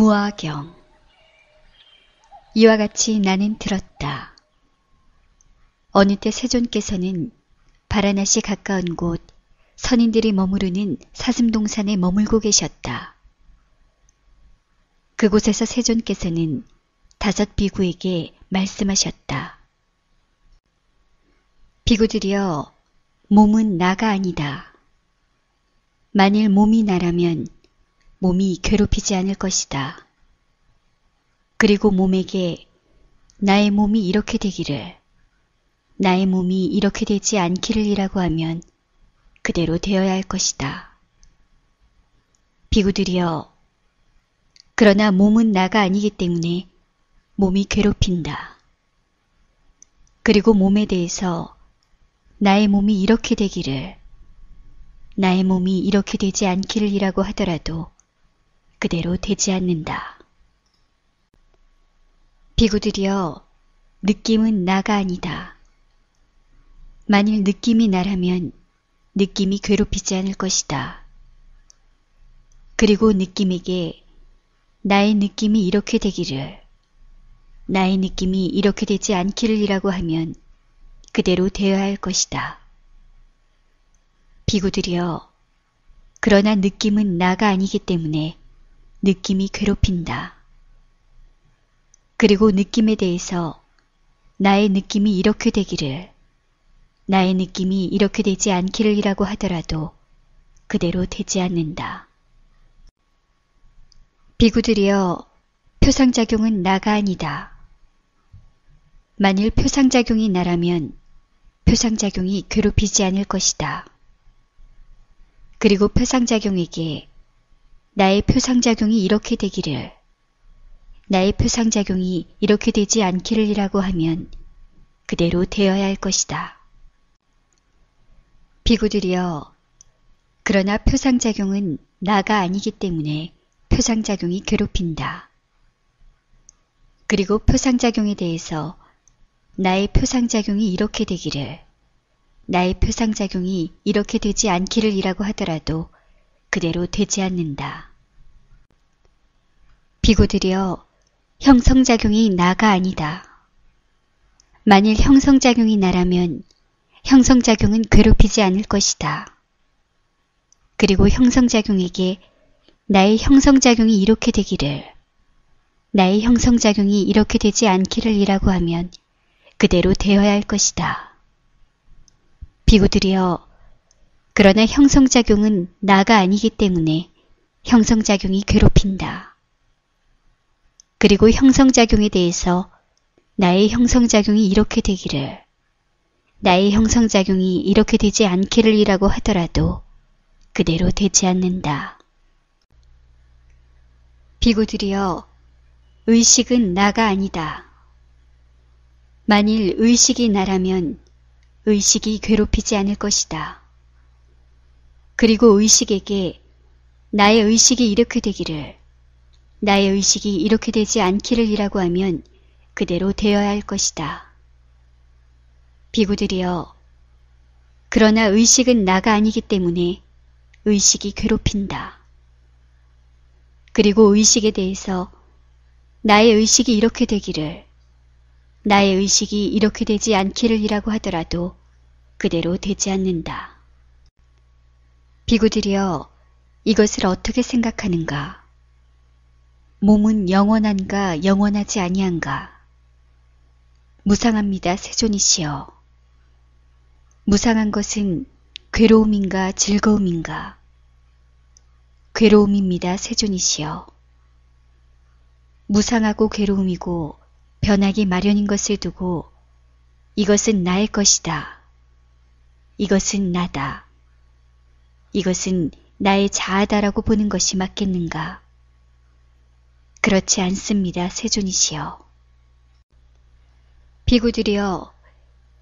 무아경. 이와 같이 나는 들었다. 어느 때 세존께서는 바라나시 가까운 곳 선인들이 머무르는 사슴동산에 머물고 계셨다. 그곳에서 세존께서는 5 비구에게 말씀하셨다. 비구들이여, 몸은 나가 아니다. 만일 몸이 나라면 몸이 괴롭히지 않을 것이다. 그리고 몸에게 나의 몸이 이렇게 되기를, 나의 몸이 이렇게 되지 않기를 이라고 하면 그대로 되어야 할 것이다. 비구들이여, 그러나 몸은 나가 아니기 때문에 몸이 괴롭힌다. 그리고 몸에 대해서 나의 몸이 이렇게 되기를, 나의 몸이 이렇게 되지 않기를 이라고 하더라도 그대로 되지 않는다. 비구들이여, 느낌은 나가 아니다. 만일 느낌이 나라면 느낌이 괴롭히지 않을 것이다. 그리고 느낌에게 나의 느낌이 이렇게 되기를, 나의 느낌이 이렇게 되지 않기를 이라고 하면 그대로 되어야 할 것이다. 비구들이여, 그러나 느낌은 나가 아니기 때문에 느낌이 괴롭힌다. 그리고 느낌에 대해서 나의 느낌이 이렇게 되기를, 나의 느낌이 이렇게 되지 않기를 이라고 하더라도 그대로 되지 않는다. 비구들이여, 표상작용은 나가 아니다. 만일 표상작용이 나라면 표상작용이 괴롭히지 않을 것이다. 그리고 표상작용에게 나의 표상작용이 이렇게 되기를, 나의 표상작용이 이렇게 되지 않기를 이라고 하면 그대로 되어야 할 것이다. 비구들이여, 그러나 표상작용은 나가 아니기 때문에 표상작용이 괴롭힌다. 그리고 표상작용에 대해서 나의 표상작용이 이렇게 되기를, 나의 표상작용이 이렇게 되지 않기를 이라고 하더라도 그대로 되지 않는다. 비구들이여, 형성작용이 나가 아니다. 만일 형성작용이 나라면 형성작용은 괴롭히지 않을 것이다. 그리고 형성작용에게 나의 형성작용이 이렇게 되기를, 나의 형성작용이 이렇게 되지 않기를 이라고 하면 그대로 되어야 할 것이다. 비구들이여, 그러나 형성작용은 나가 아니기 때문에 형성작용이 괴롭힌다. 그리고 형성작용에 대해서 나의 형성작용이 이렇게 되기를, 나의 형성작용이 이렇게 되지 않기를 이라고 하더라도 그대로 되지 않는다. 비구들이여, 의식은 나가 아니다. 만일 의식이 나라면 의식이 괴롭히지 않을 것이다. 그리고 의식에게 나의 의식이 이렇게 되기를, 나의 의식이 이렇게 되지 않기를 이라고 하면 그대로 되어야 할 것이다. 비구들이여, 그러나 의식은 나가 아니기 때문에 의식이 괴롭힌다. 그리고 의식에 대해서 나의 의식이 이렇게 되기를, 나의 의식이 이렇게 되지 않기를 이라고 하더라도 그대로 되지 않는다. 비구들이여, 이것을 어떻게 생각하는가? 몸은 영원한가 영원하지 아니한가? 무상합니다, 세존이시여. 무상한 것은 괴로움인가 즐거움인가? 괴로움입니다, 세존이시여. 무상하고 괴로움이고 변하기 마련인 것을 두고 이것은 나의 것이다, 이것은 나다, 이것은 나의 자아다라고 보는 것이 맞겠는가? 그렇지 않습니다, 세존이시여. 비구들이여,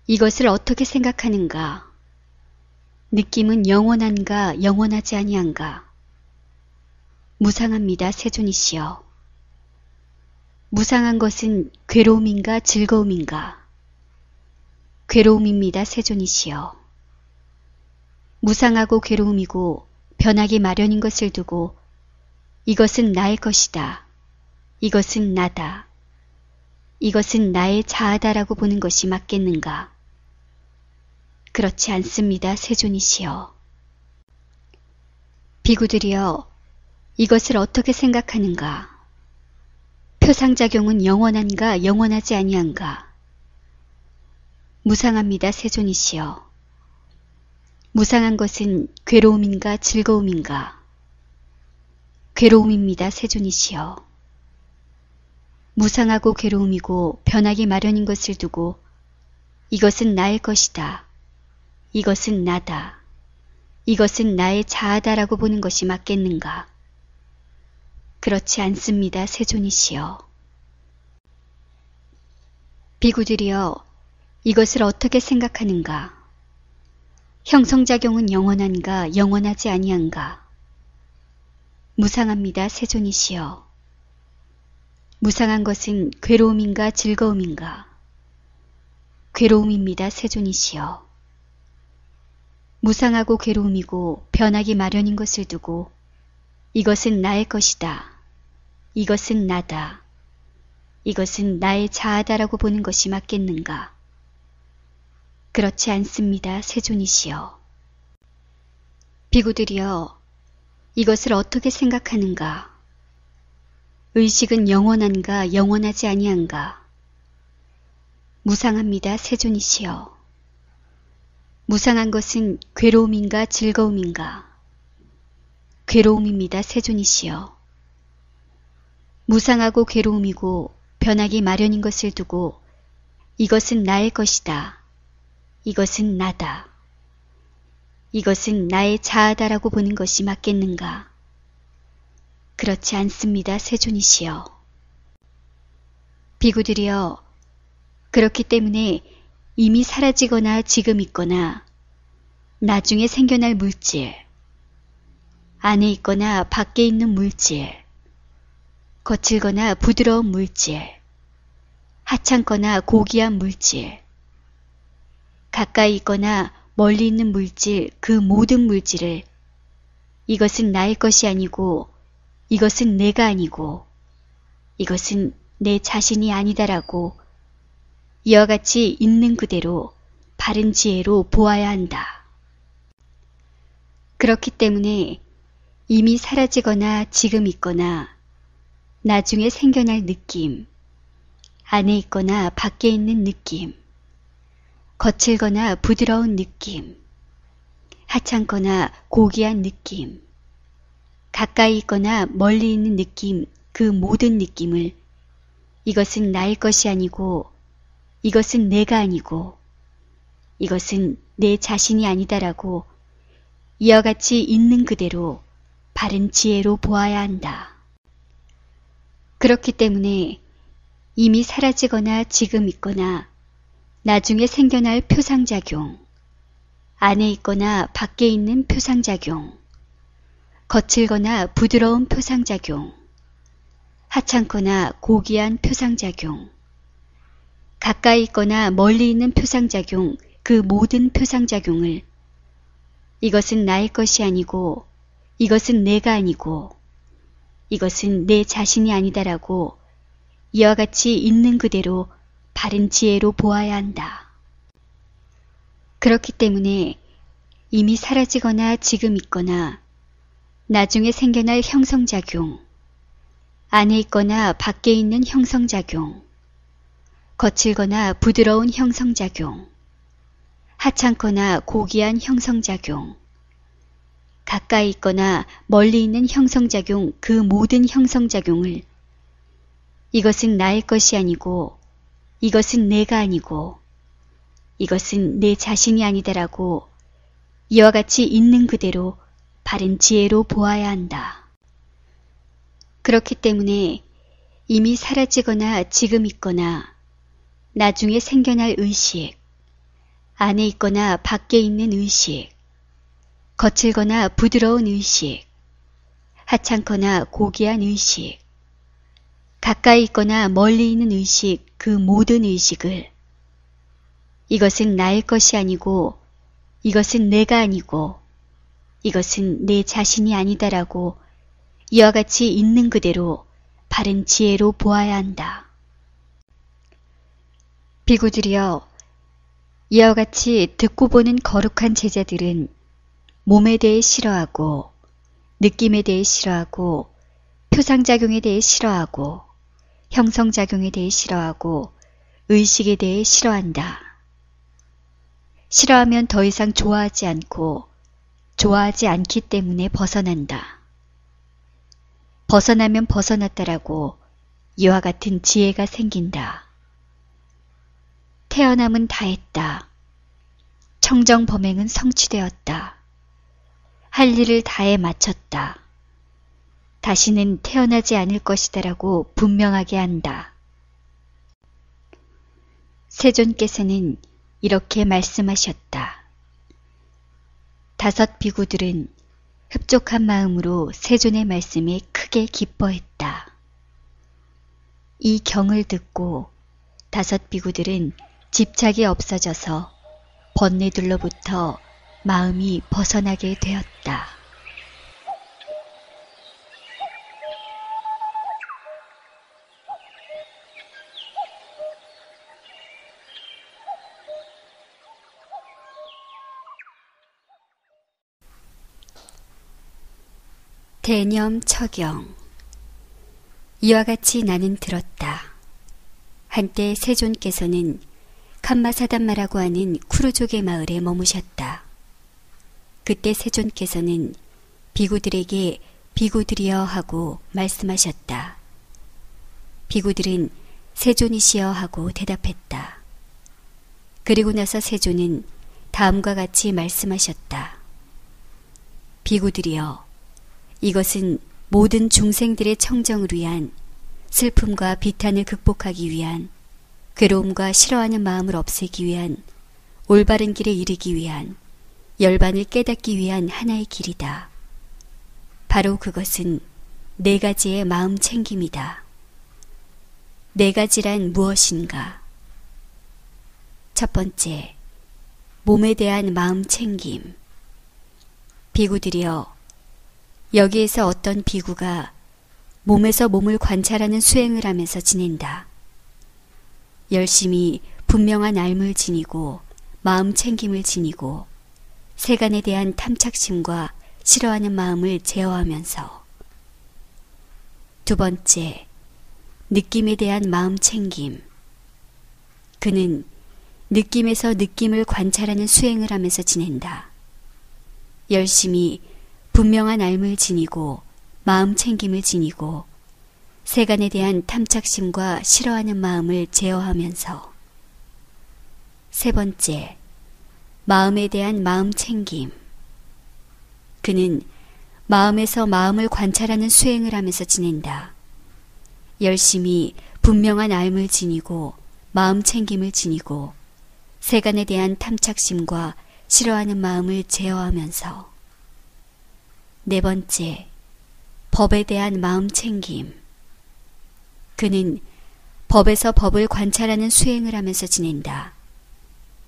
이것을 어떻게 생각하는가? 느낌은 영원한가 영원하지 아니한가? 무상합니다, 세존이시여. 무상한 것은 괴로움인가 즐거움인가? 괴로움입니다, 세존이시여. 무상하고 괴로움이고 변하기 마련인 것을 두고 이것은 나의 것이다, 이것은 나다. 이것은 나의 자아다라고 보는 것이 맞겠는가? 그렇지 않습니다, 세존이시여. 비구들이여, 이것을 어떻게 생각하는가? 표상작용은 영원한가 영원하지 아니한가? 무상합니다, 세존이시여. 무상한 것은 괴로움인가 즐거움인가? 괴로움입니다, 세존이시여. 무상하고 괴로움이고 변하기 마련인 것을 두고 이것은 나의 것이다. 이것은 나다. 이것은 나의 자아다라고 보는 것이 맞겠는가? 그렇지 않습니다, 세존이시여. 비구들이여, 이것을 어떻게 생각하는가? 형성작용은 영원한가 영원하지 아니한가? 무상합니다, 세존이시여. 무상한 것은 괴로움인가 즐거움인가? 괴로움입니다, 세존이시여. 무상하고 괴로움이고 변하기 마련인 것을 두고 이것은 나의 것이다. 이것은 나다. 이것은 나의 자아다라고 보는 것이 맞겠는가? 그렇지 않습니다, 세존이시여. 비구들이여, 이것을 어떻게 생각하는가? 의식은 영원한가 영원하지 아니한가? 무상합니다, 세존이시여. 무상한 것은 괴로움인가 즐거움인가? 괴로움입니다, 세존이시여. 무상하고 괴로움이고 변하기 마련인 것을 두고 이것은 나의 것이다. 이것은 나다. 이것은 나의 자아다라고 보는 것이 맞겠는가? 그렇지 않습니다, 세존이시여. 비구들이여, 그렇기 때문에 이미 사라지거나 지금 있거나 나중에 생겨날 물질, 안에 있거나 밖에 있는 물질, 거칠거나 부드러운 물질, 하찮거나 고귀한 물질, 가까이 있거나 멀리 있는 물질, 그 모든 물질을 이것은 나의 것이 아니고 이것은 내가 아니고 이것은 내 자신이 아니다라고 이와 같이 있는 그대로 바른 지혜로 보아야 한다. 그렇기 때문에 이미 사라지거나 지금 있거나 나중에 생겨날 느낌, 안에 있거나 밖에 있는 느낌, 거칠거나 부드러운 느낌, 하찮거나 고귀한 느낌, 가까이 있거나 멀리 있는 느낌, 그 모든 느낌을 이것은 나의 것이 아니고 이것은 내가 아니고 이것은 내 자신이 아니다라고 이와 같이 있는 그대로 바른 지혜로 보아야 한다. 그렇기 때문에 이미 사라지거나 지금 있거나 나중에 생겨날 표상작용, 안에 있거나 밖에 있는 표상작용, 거칠거나 부드러운 표상작용, 하찮거나 고귀한 표상작용, 가까이 있거나 멀리 있는 표상작용, 그 모든 표상작용을 이것은 나의 것이 아니고 이것은 내가 아니고 이것은 내 자신이 아니다라고 이와 같이 있는 그대로 바른 지혜로 보아야 한다. 그렇기 때문에 이미 사라지거나 지금 있거나 나중에 생겨날 형성작용, 안에 있거나 밖에 있는 형성작용, 거칠거나 부드러운 형성작용, 하찮거나 고귀한 형성작용, 가까이 있거나 멀리 있는 형성작용, 그 모든 형성작용을 이것은 나의 것이 아니고 이것은 내가 아니고 이것은 내 자신이 아니다라고 이와 같이 있는 그대로 바른 지혜로 보아야 한다. 그렇기 때문에 이미 사라지거나 지금 있거나 나중에 생겨날 의식, 안에 있거나 밖에 있는 의식, 거칠거나 부드러운 의식, 하찮거나 고귀한 의식, 가까이 있거나 멀리 있는 의식, 그 모든 의식을 이것은 나의 것이 아니고 이것은 내가 아니고 이것은 내 자신이 아니다라고 이와 같이 있는 그대로 바른 지혜로 보아야 한다. 비구들이여, 이와 같이 듣고 보는 거룩한 제자들은 몸에 대해 싫어하고, 느낌에 대해 싫어하고, 표상작용에 대해 싫어하고, 형성작용에 대해 싫어하고, 의식에 대해 싫어한다. 싫어하면 더 이상 좋아하지 않고, 좋아하지 않기 때문에 벗어난다. 벗어나면 벗어났다라고 이와 같은 지혜가 생긴다. 태어남은 다했다. 청정범행은 성취되었다. 할 일을 다해 마쳤다. 다시는 태어나지 않을 것이다라고 분명하게 한다. 세존께서는 이렇게 말씀하셨다. 5 비구들은 흡족한 마음으로 세존의 말씀에 크게 기뻐했다. 이 경을 듣고 5 비구들은 집착이 없어져서 번뇌들로부터 마음이 벗어나게 되었다. 대념 처경. 이와 같이 나는 들었다. 한때 세존께서는 캄마사단마라고 하는 쿠르족의 마을에 머무셨다. 그때 세존께서는 비구들에게 비구들이여 하고 말씀하셨다. 비구들은 세존이시여 하고 대답했다. 그리고 나서 세존은 다음과 같이 말씀하셨다. 비구들이여, 이것은 모든 중생들의 청정을 위한, 슬픔과 비탄을 극복하기 위한, 괴로움과 싫어하는 마음을 없애기 위한, 올바른 길에 이르기 위한, 열반을 깨닫기 위한 하나의 길이다. 바로 그것은 4가지의 마음 챙김이다. 4가지란 무엇인가? 첫 번째, 몸에 대한 마음 챙김. 비구들이여, 여기에서 어떤 비구가 몸에서 몸을 관찰하는 수행을 하면서 지낸다. 열심히 분명한 알물 지니고 마음 챙김을 지니고 세간에 대한 탐착심과 싫어하는 마음을 제어하면서. 두 번째, 느낌에 대한 마음 챙김. 그는 느낌에서 느낌을 관찰하는 수행을 하면서 지낸다. 열심히 분명한 알물 지니고 마음 챙김을 지니고 세간에 대한 탐착심과 싫어하는 마음을 제어하면서. 세 번째, 마음에 대한 마음 챙김. 그는 마음에서 마음을 관찰하는 수행을 하면서 지낸다. 열심히 분명한 알물 지니고 마음 챙김을 지니고 세간에 대한 탐착심과 싫어하는 마음을 제어하면서. 네 번째, 법에 대한 마음 챙김. 그는 법에서 법을 관찰하는 수행을 하면서 지낸다.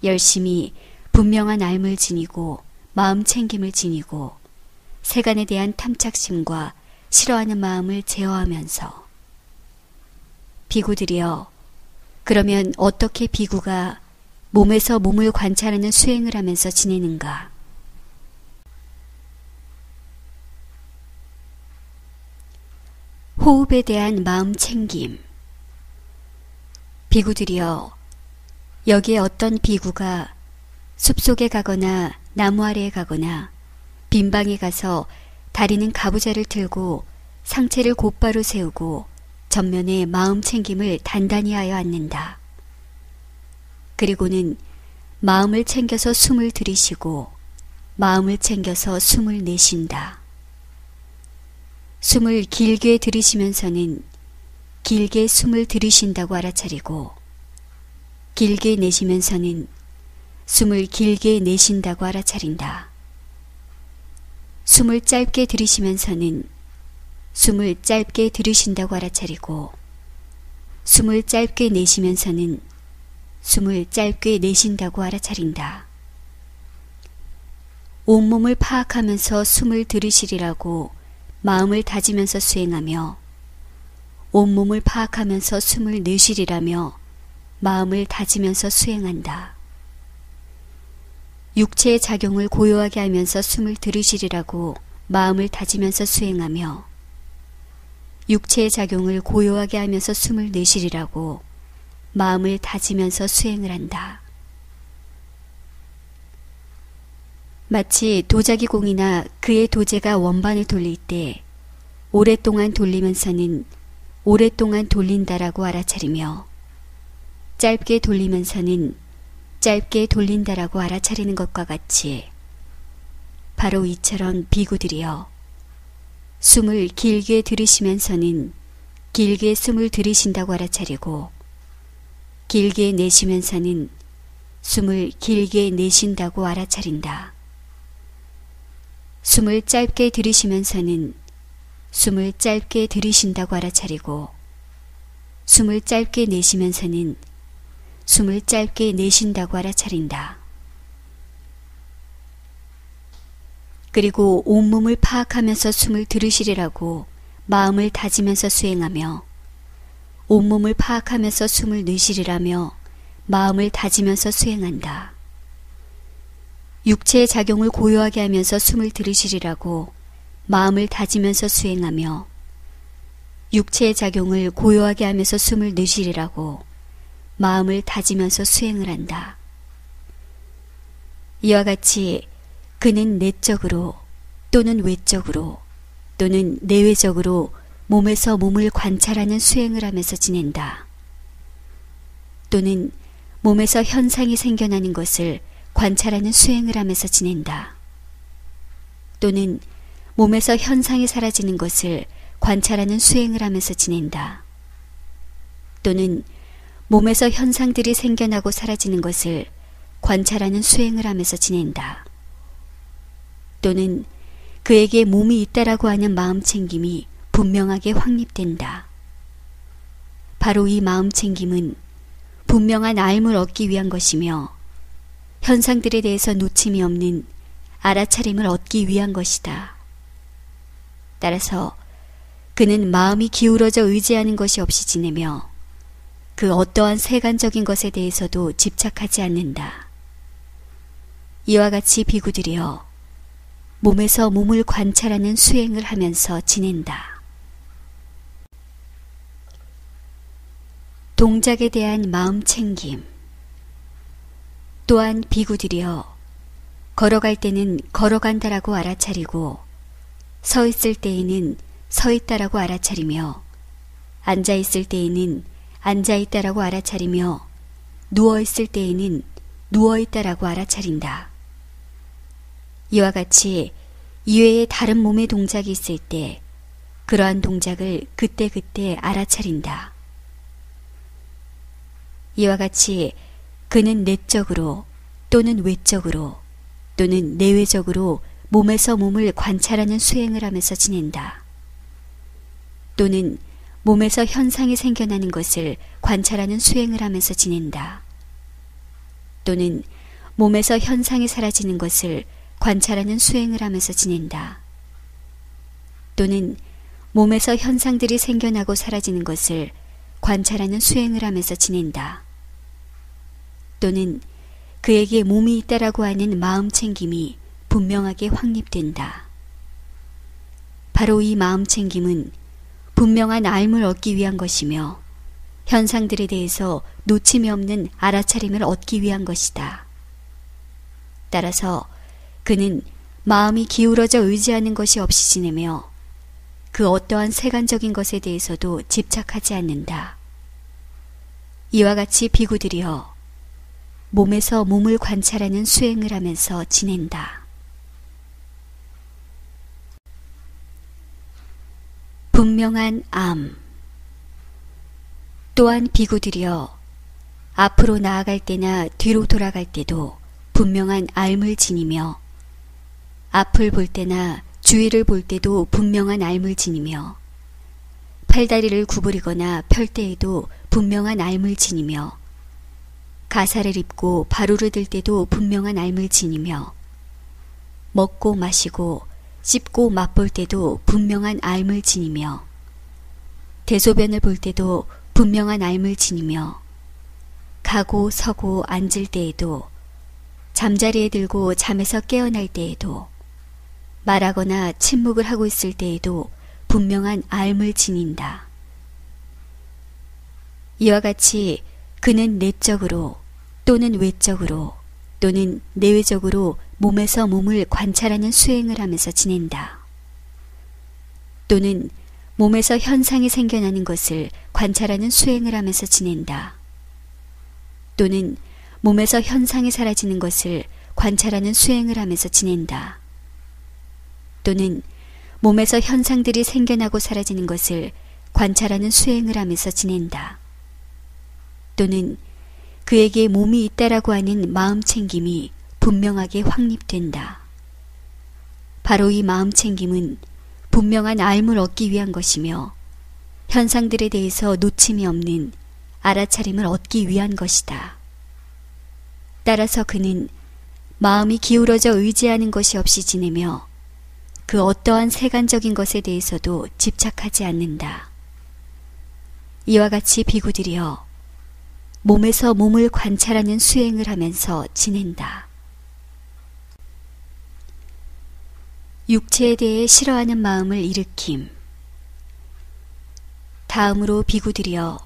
열심히 분명한 알물 지니고 마음 챙김을 지니고 세간에 대한 탐착심과 싫어하는 마음을 제어하면서. 비구들이여, 그러면 어떻게 비구가 몸에서 몸을 관찰하는 수행을 하면서 지내는가? 호흡에 대한 마음 챙김. 비구들이여, 여기에 어떤 비구가 숲속에 가거나 나무 아래에 가거나 빈방에 가서 다리는 가부좌를 들고 상체를 곧바로 세우고 전면에 마음 챙김을 단단히 하여 앉는다. 그리고는 마음을 챙겨서 숨을 들이쉬고 마음을 챙겨서 숨을 내쉰다. 숨을 길게 들이쉬면서는 길게 숨을 들이쉰다고 알아차리고 길게 내쉬면서는 숨을 길게 내쉰다고 알아차린다. 숨을 짧게 들이쉬면서는 숨을 짧게 들이쉰다고 알아차리고 숨을 짧게 내쉬면서는 숨을 짧게 내쉰다고 알아차린다. 온몸을 파악하면서 숨을 들이쉬리라고 마음을 다지면서 수행하며 온몸을 파악하면서 숨을 내쉬리라며 마음을 다지면서 수행한다. 육체의 작용을 고요하게 하면서 숨을 들이쉬리라고 마음을 다지면서 수행하며 육체의 작용을 고요하게 하면서 숨을 내쉬리라고 마음을 다지면서 수행을 한다. 마치 도자기 공이나 그의 도제가 원반을 돌릴 때 오랫동안 돌리면서는 오랫동안 돌린다라고 알아차리며 짧게 돌리면서는 짧게 돌린다라고 알아차리는 것과 같이 바로 이처럼 비구들이여 숨을 길게 들이쉬면서는 길게 숨을 들이쉰다고 알아차리고 길게 내쉬면서는 숨을 길게 내쉰다고 알아차린다. 숨을 짧게 들이쉬면서는 숨을 짧게 들이쉰다고 알아차리고 숨을 짧게 내쉬면서는 숨을 짧게 내쉰다고 알아차린다. 그리고 온몸을 파악하면서 숨을 들이쉬리라고 마음을 다지면서 수행하며 온몸을 파악하면서 숨을 내쉬리라며 마음을 다지면서 수행한다. 육체의 작용을 고요하게 하면서 숨을 들이쉬리라고 마음을 다지면서 수행하며 육체의 작용을 고요하게 하면서 숨을 내쉬리라고 마음을 다지면서 수행을 한다. 이와 같이 그는 내적으로 또는 외적으로 또는 내외적으로 몸에서 몸을 관찰하는 수행을 하면서 지낸다. 또는 몸에서 현상이 생겨나는 것을 관찰하는 수행을 하면서 지낸다. 또는 몸에서 현상이 사라지는 것을 관찰하는 수행을 하면서 지낸다. 또는 몸에서 현상들이 생겨나고 사라지는 것을 관찰하는 수행을 하면서 지낸다. 또는 그에게 몸이 있다라고 하는 마음챙김이 분명하게 확립된다. 바로 이 마음챙김은 분명한 알을 얻기 위한 것이며 현상들에 대해서 놓침이 없는 알아차림을 얻기 위한 것이다. 따라서 그는 마음이 기울어져 의지하는 것이 없이 지내며 그 어떠한 세간적인 것에 대해서도 집착하지 않는다. 이와 같이 비구들이여 몸에서 몸을 관찰하는 수행을 하면서 지낸다. 동작에 대한 마음 챙김. 또한 비구들이여 걸어갈 때는 걸어간다라고 알아차리고 서 있을 때에는 서 있다라고 알아차리며 앉아 있을 때에는 앉아 있다라고 알아차리며 누워 있을 때에는 누워 있다라고 알아차린다. 이와 같이 이외에 다른 몸의 동작이 있을 때 그러한 동작을 그때그때 알아차린다. 이와 같이 그는 내적으로 또는 외적으로 또는 내외적으로 몸에서 몸을 관찰하는 수행을 하면서 지낸다. 또는 몸에서 현상이 생겨나는 것을 관찰하는 수행을 하면서 지낸다. 또는 몸에서 현상이 사라지는 것을 관찰하는 수행을 하면서 지낸다. 또는 몸에서 현상들이 생겨나고 사라지는 것을 관찰하는 수행을 하면서 지낸다. 또는 그에게 몸이 있다라고 하는 마음 챙김이 분명하게 확립된다. 바로 이 마음 챙김은 분명한 알을 얻기 위한 것이며 현상들에 대해서 놓침이 없는 알아차림을 얻기 위한 것이다. 따라서 그는 마음이 기울어져 의지하는 것이 없이 지내며 그 어떠한 세간적인 것에 대해서도 집착하지 않는다. 이와 같이 비구들이여 몸에서 몸을 관찰하는 수행을 하면서 지낸다. 분명한 암. 또한 비구들이여 앞으로 나아갈 때나 뒤로 돌아갈 때도 분명한 알을 지니며 앞을 볼 때나 주위를 볼 때도 분명한 알을 지니며 팔다리를 구부리거나 펼 때에도 분명한 알을 지니며 가사를 입고 바루를 들 때도 분명한 알을 지니며 먹고 마시고 씹고 맛볼 때도 분명한 알을 지니며 대소변을 볼 때도 분명한 알물 지니며 가고 서고 앉을 때에도 잠자리에 들고 잠에서 깨어날 때에도 말하거나 침묵을 하고 있을 때에도 분명한 알물 지닌다. 이와 같이 그는 내적으로 또는 외적으로 또는 내외적으로 몸에서 몸을 관찰하는 수행을 하면서 지낸다. 또는 몸에서 현상이 생겨나는 것을 관찰하는 수행을 하면서 지낸다. 또는 몸에서 현상이 사라지는 것을 관찰하는 수행을 하면서 지낸다. 또는 몸에서 현상들이 생겨나고 사라지는 것을 관찰하는 수행을 하면서 지낸다. 또는 그에게 몸이 있다라고 하는 마음 챙김이 분명하게 확립된다. 바로 이 마음 챙김은 분명한 알물 얻기 위한 것이며 현상들에 대해서 놓침이 없는 알아차림을 얻기 위한 것이다. 따라서 그는 마음이 기울어져 의지하는 것이 없이 지내며 그 어떠한 세간적인 것에 대해서도 집착하지 않는다. 이와 같이 비구들이여 몸에서 몸을 관찰하는 수행을 하면서 지낸다. 육체에 대해 싫어하는 마음을 일으킴. 다음으로 비구들이여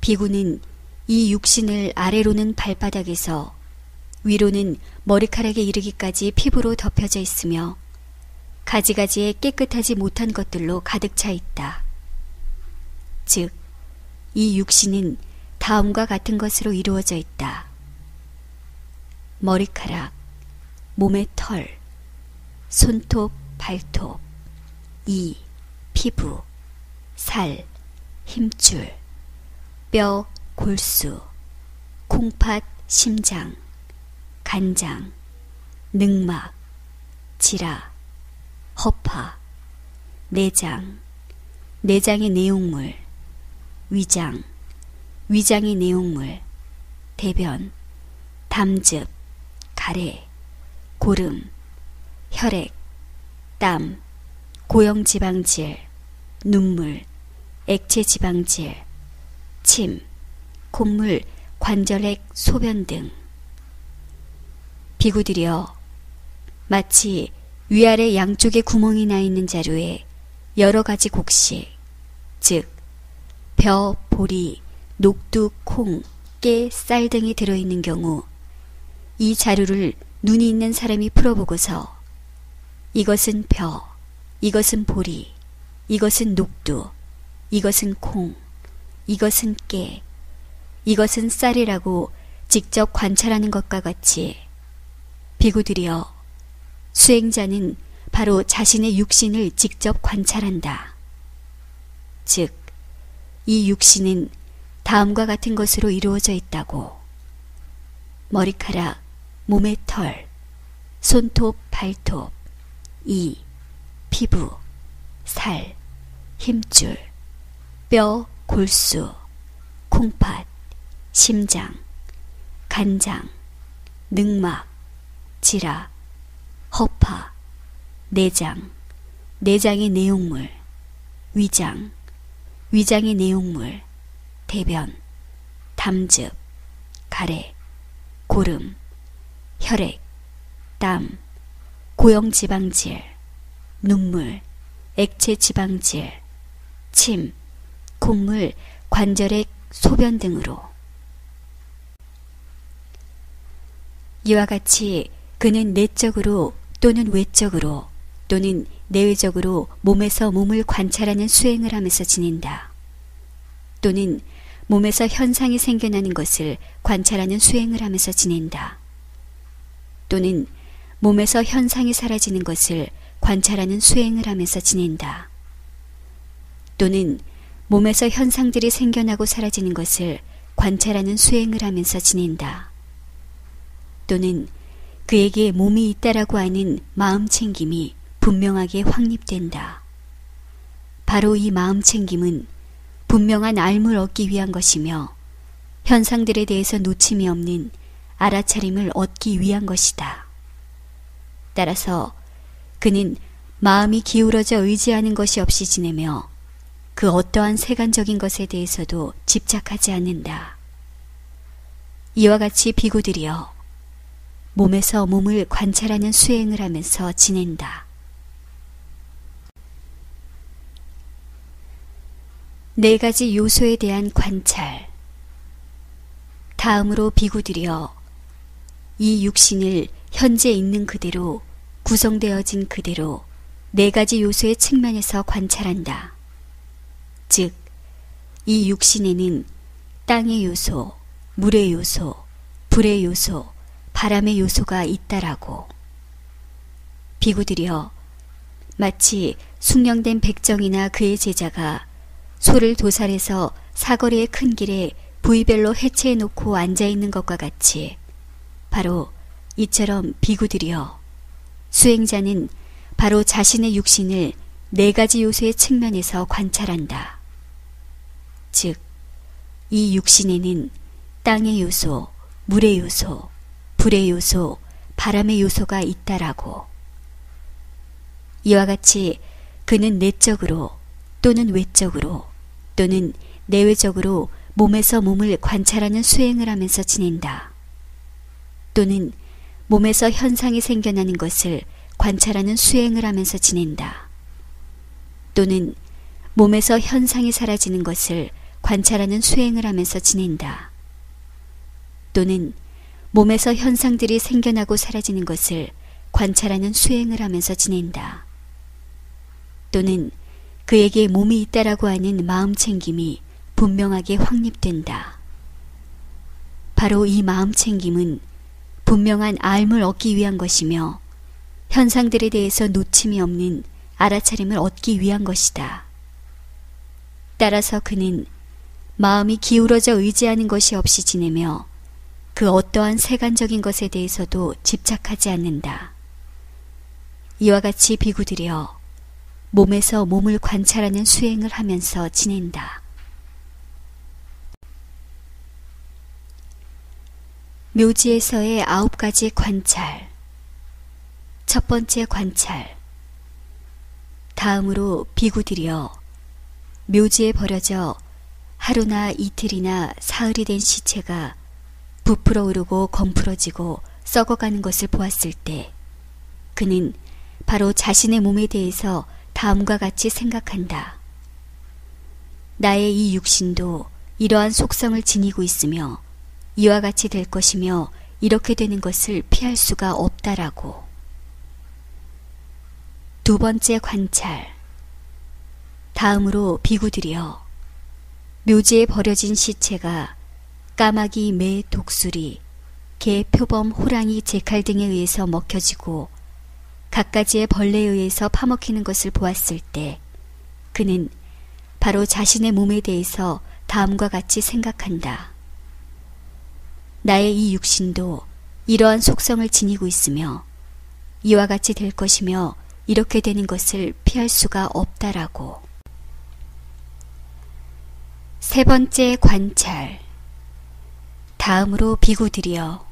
비구는 이 육신을 아래로는 발바닥에서 위로는 머리카락에 이르기까지 피부로 덮여져 있으며 가지가지의 깨끗하지 못한 것들로 가득 차 있다. 즉, 이 육신은 다음과 같은 것으로 이루어져 있다. 머리카락, 몸의 털, 손톱, 발톱, 이, 피부, 살, 힘줄, 뼈, 골수, 콩팥, 심장, 간장, 늑막, 지라, 허파, 내장, 내장의 내용물, 위장, 위장의 내용물, 대변, 담즙, 가래, 고름, 혈액, 땀, 고형지방질, 눈물, 액체지방질, 침, 콧물, 관절액, 소변 등. 비구들이여 마치 위아래 양쪽에 구멍이 나 있는 자루에 여러 가지 곡식, 즉 벼, 보리, 녹두, 콩, 깨, 쌀 등이 들어있는 경우 이 자루를 눈이 있는 사람이 풀어보고서 이것은 벼, 이것은 보리, 이것은 녹두, 이것은 콩, 이것은 깨, 이것은 쌀이라고 직접 관찰하는 것과 같이 비구들이여 수행자는 바로 자신의 육신을 직접 관찰한다. 즉, 이 육신은 다음과 같은 것으로 이루어져 있다고. 머리카락, 몸의 털, 손톱, 발톱, 이, 피부, 살, 힘줄, 뼈, 골수, 콩팥, 심장, 간장, 늑막, 지라, 허파, 내장, 내장의 내용물, 위장, 위장의 내용물, 대변, 담즙, 가래, 고름, 혈액, 땀, 고형지방질, 눈물, 액체지방질, 침, 콧물, 관절액, 소변 등으로. 이와 같이 그는 내적으로 또는 외적으로 또는 내외적으로 몸에서 몸을 관찰하는 수행을 하면서 지낸다. 또는 몸에서 현상이 생겨나는 것을 관찰하는 수행을 하면서 지낸다. 또는 몸에서 현상이 사라지는 것을 관찰하는 수행을 하면서 지낸다. 또는 몸에서 현상들이 생겨나고 사라지는 것을 관찰하는 수행을 하면서 지낸다. 또는 그에게 몸이 있다라고 하는 마음 챙김이 분명하게 확립된다. 바로 이 마음 챙김은 분명한 알물 얻기 위한 것이며 현상들에 대해서 놓침이 없는 알아차림을 얻기 위한 것이다. 따라서 그는 마음이 기울어져 의지하는 것이 없이 지내며 그 어떠한 세간적인 것에 대해서도 집착하지 않는다. 이와 같이 비구들이여 몸에서 몸을 관찰하는 수행을 하면서 지낸다. 네 가지 요소에 대한 관찰. 다음으로 비구들이여 이 육신을 현재 있는 그대로 구성되어진 그대로 네 가지 요소의 측면에서 관찰한다. 즉, 이 육신에는 땅의 요소, 물의 요소, 불의 요소, 바람의 요소가 있다라고. 비구들이여 마치 숙련된 백정이나 그의 제자가 소를 도살해서 사거리의 큰 길에 부위별로 해체해 놓고 앉아있는 것과 같이 바로 이처럼 비구들이여 수행자는 바로 자신의 육신을 네 가지 요소의 측면에서 관찰한다. 즉, 이 육신에는 땅의 요소, 물의 요소, 불의 요소, 바람의 요소가 있다라고. 이와 같이 그는 내적으로 또는 외적으로 또는 내외적으로 몸에서 몸을 관찰하는 수행을 하면서 지낸다. 또는 몸에서 현상이 생겨나는 것을 관찰하는 수행을 하면서 지낸다. 또는 몸에서 현상이 사라지는 것을 관찰하는 수행을 하면서 지낸다. 또는 몸에서 현상들이 생겨나고 사라지는 것을 관찰하는 수행을 하면서 지낸다. 또는 그에게 몸이 있다라고 하는 마음 챙김이 분명하게 확립된다. 바로 이 마음 챙김은 분명한 알을 얻기 위한 것이며 현상들에 대해서 놓침이 없는 알아차림을 얻기 위한 것이다. 따라서 그는 마음이 기울어져 의지하는 것이 없이 지내며 그 어떠한 세간적인 것에 대해서도 집착하지 않는다. 이와 같이 비구들이여 몸에서 몸을 관찰하는 수행을 하면서 지낸다. 묘지에서의 9가지 관찰. 첫 번째 관찰. 다음으로 비구들이여 묘지에 버려져 하루나 이틀이나 사흘이 된 시체가 부풀어 오르고 검풀어지고 썩어가는 것을 보았을 때 그는 바로 자신의 몸에 대해서 다음과 같이 생각한다. 나의 이 육신도 이러한 속성을 지니고 있으며 이와 같이 될 것이며 이렇게 되는 것을 피할 수가 없다라고. 두 번째 관찰. 다음으로 비구들이여 묘지에 버려진 시체가 까마귀, 매, 독수리, 개, 표범, 호랑이, 제칼 등에 의해서 먹혀지고 갖가지의 벌레에 의해서 파먹히는 것을 보았을 때 그는 바로 자신의 몸에 대해서 다음과 같이 생각한다. 나의 이 육신도 이러한 속성을 지니고 있으며 이와 같이 될 것이며 이렇게 되는 것을 피할 수가 없다라고. 세 번째 관찰. 다음으로 비구들이여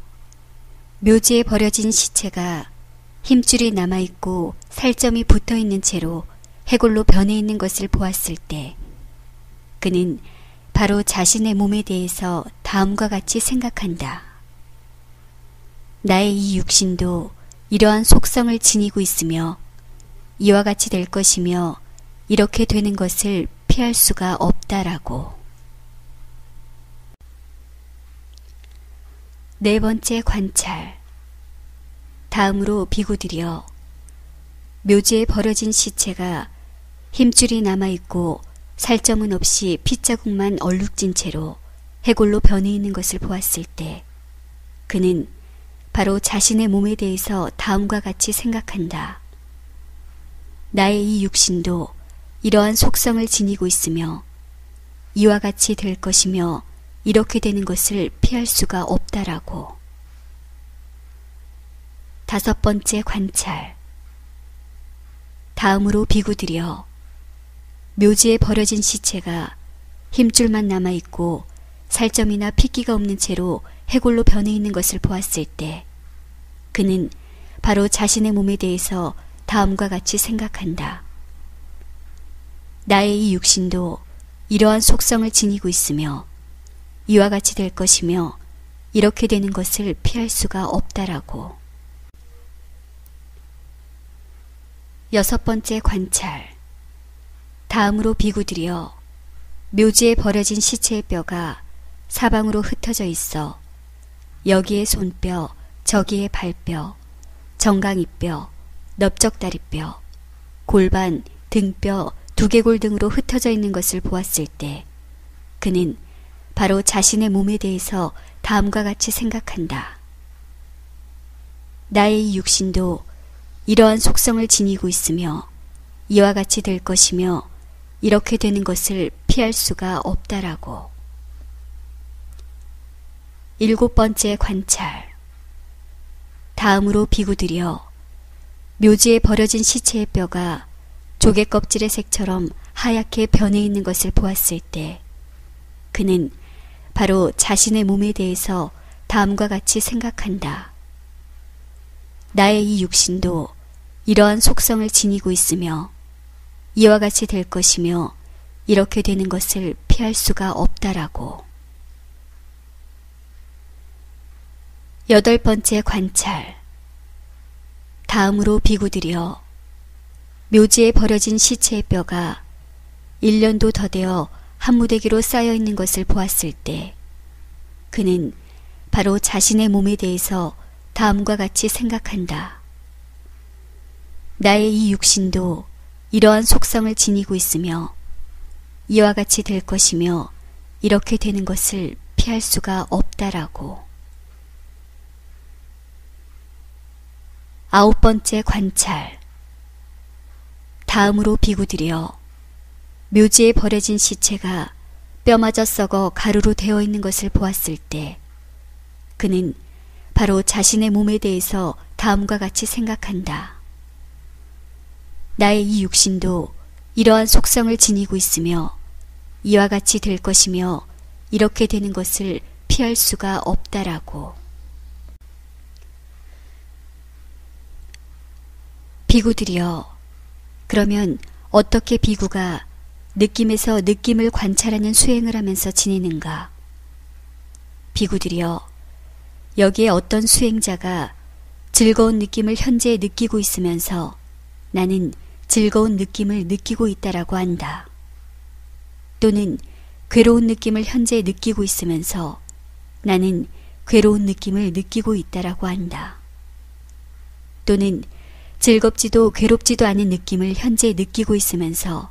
묘지에 버려진 시체가 힘줄이 남아있고 살점이 붙어있는 채로 해골로 변해 있는 것을 보았을 때 그는 바로 자신의 몸에 대해서 다음과 같이 생각한다. 나의 이 육신도 이러한 속성을 지니고 있으며 이와 같이 될 것이며 이렇게 되는 것을 피할 수가 없다라고. 네 번째 관찰. 다음으로 비구들이여 묘지에 버려진 시체가 힘줄이 남아있고 살점은 없이 핏자국만 얼룩진 채로 해골로 변해 있는 것을 보았을 때 그는 바로 자신의 몸에 대해서 다음과 같이 생각한다. 나의 이 육신도 이러한 속성을 지니고 있으며 이와 같이 될 것이며 이렇게 되는 것을 피할 수가 없다라고. 다섯 번째 관찰. 다음으로 비구들이여 묘지에 버려진 시체가 힘줄만 남아있고 살점이나 핏기가 없는 채로 해골로 변해 있는 것을 보았을 때 그는 바로 자신의 몸에 대해서 다음과 같이 생각한다. 나의 이 육신도 이러한 속성을 지니고 있으며 이와 같이 될 것이며 이렇게 되는 것을 피할 수가 없다라고. 6번째 관찰. 다음으로 비구들이여 묘지에 버려진 시체의 뼈가 사방으로 흩어져 있어 여기에 손뼈, 저기에 발뼈, 정강이뼈, 넓적다리뼈, 골반, 등뼈, 두개골 등으로 흩어져 있는 것을 보았을 때 그는 바로 자신의 몸에 대해서 다음과 같이 생각한다. 나의 이 육신도 이러한 속성을 지니고 있으며 이와 같이 될 것이며 이렇게 되는 것을 피할 수가 없다라고. 7번째 관찰. 다음으로 비구들이여 묘지에 버려진 시체의 뼈가 조개 껍질의 색처럼 하얗게 변해 있는 것을 보았을 때 그는 바로 자신의 몸에 대해서 다음과 같이 생각한다. 나의 이 육신도 이러한 속성을 지니고 있으며 이와 같이 될 것이며 이렇게 되는 것을 피할 수가 없다라고. 8번째 관찰. 다음으로 비구들이여 묘지에 버려진 시체의 뼈가 1년도 더 되어 한 무더기로 쌓여 있는 것을 보았을 때 그는 바로 자신의 몸에 대해서 다음과 같이 생각한다. 나의 이 육신도 이러한 속성을 지니고 있으며 이와 같이 될 것이며 이렇게 되는 것을 피할 수가 없다라고. 9번째 관찰. 다음으로 비구들이여 묘지에 버려진 시체가 뼈마저 썩어 가루로 되어 있는 것을 보았을 때 그는 바로 자신의 몸에 대해서 다음과 같이 생각한다. 나의 이 육신도 이러한 속성을 지니고 있으며 이와 같이 될 것이며 이렇게 되는 것을 피할 수가 없다라고. 비구들이여 그러면 어떻게 비구가 느낌에서 느낌을 관찰하는 수행을 하면서 지내는가? 비구들이여 여기에 어떤 수행자가 즐거운 느낌을 현재 느끼고 있으면서 나는 즐거운 느낌을 느끼고 있다라고 한다. 또는 괴로운 느낌을 현재 느끼고 있으면서 나는 괴로운 느낌을 느끼고 있다라고 한다. 또는 즐겁지도 괴롭지도 않은 느낌을 현재 느끼고 있으면서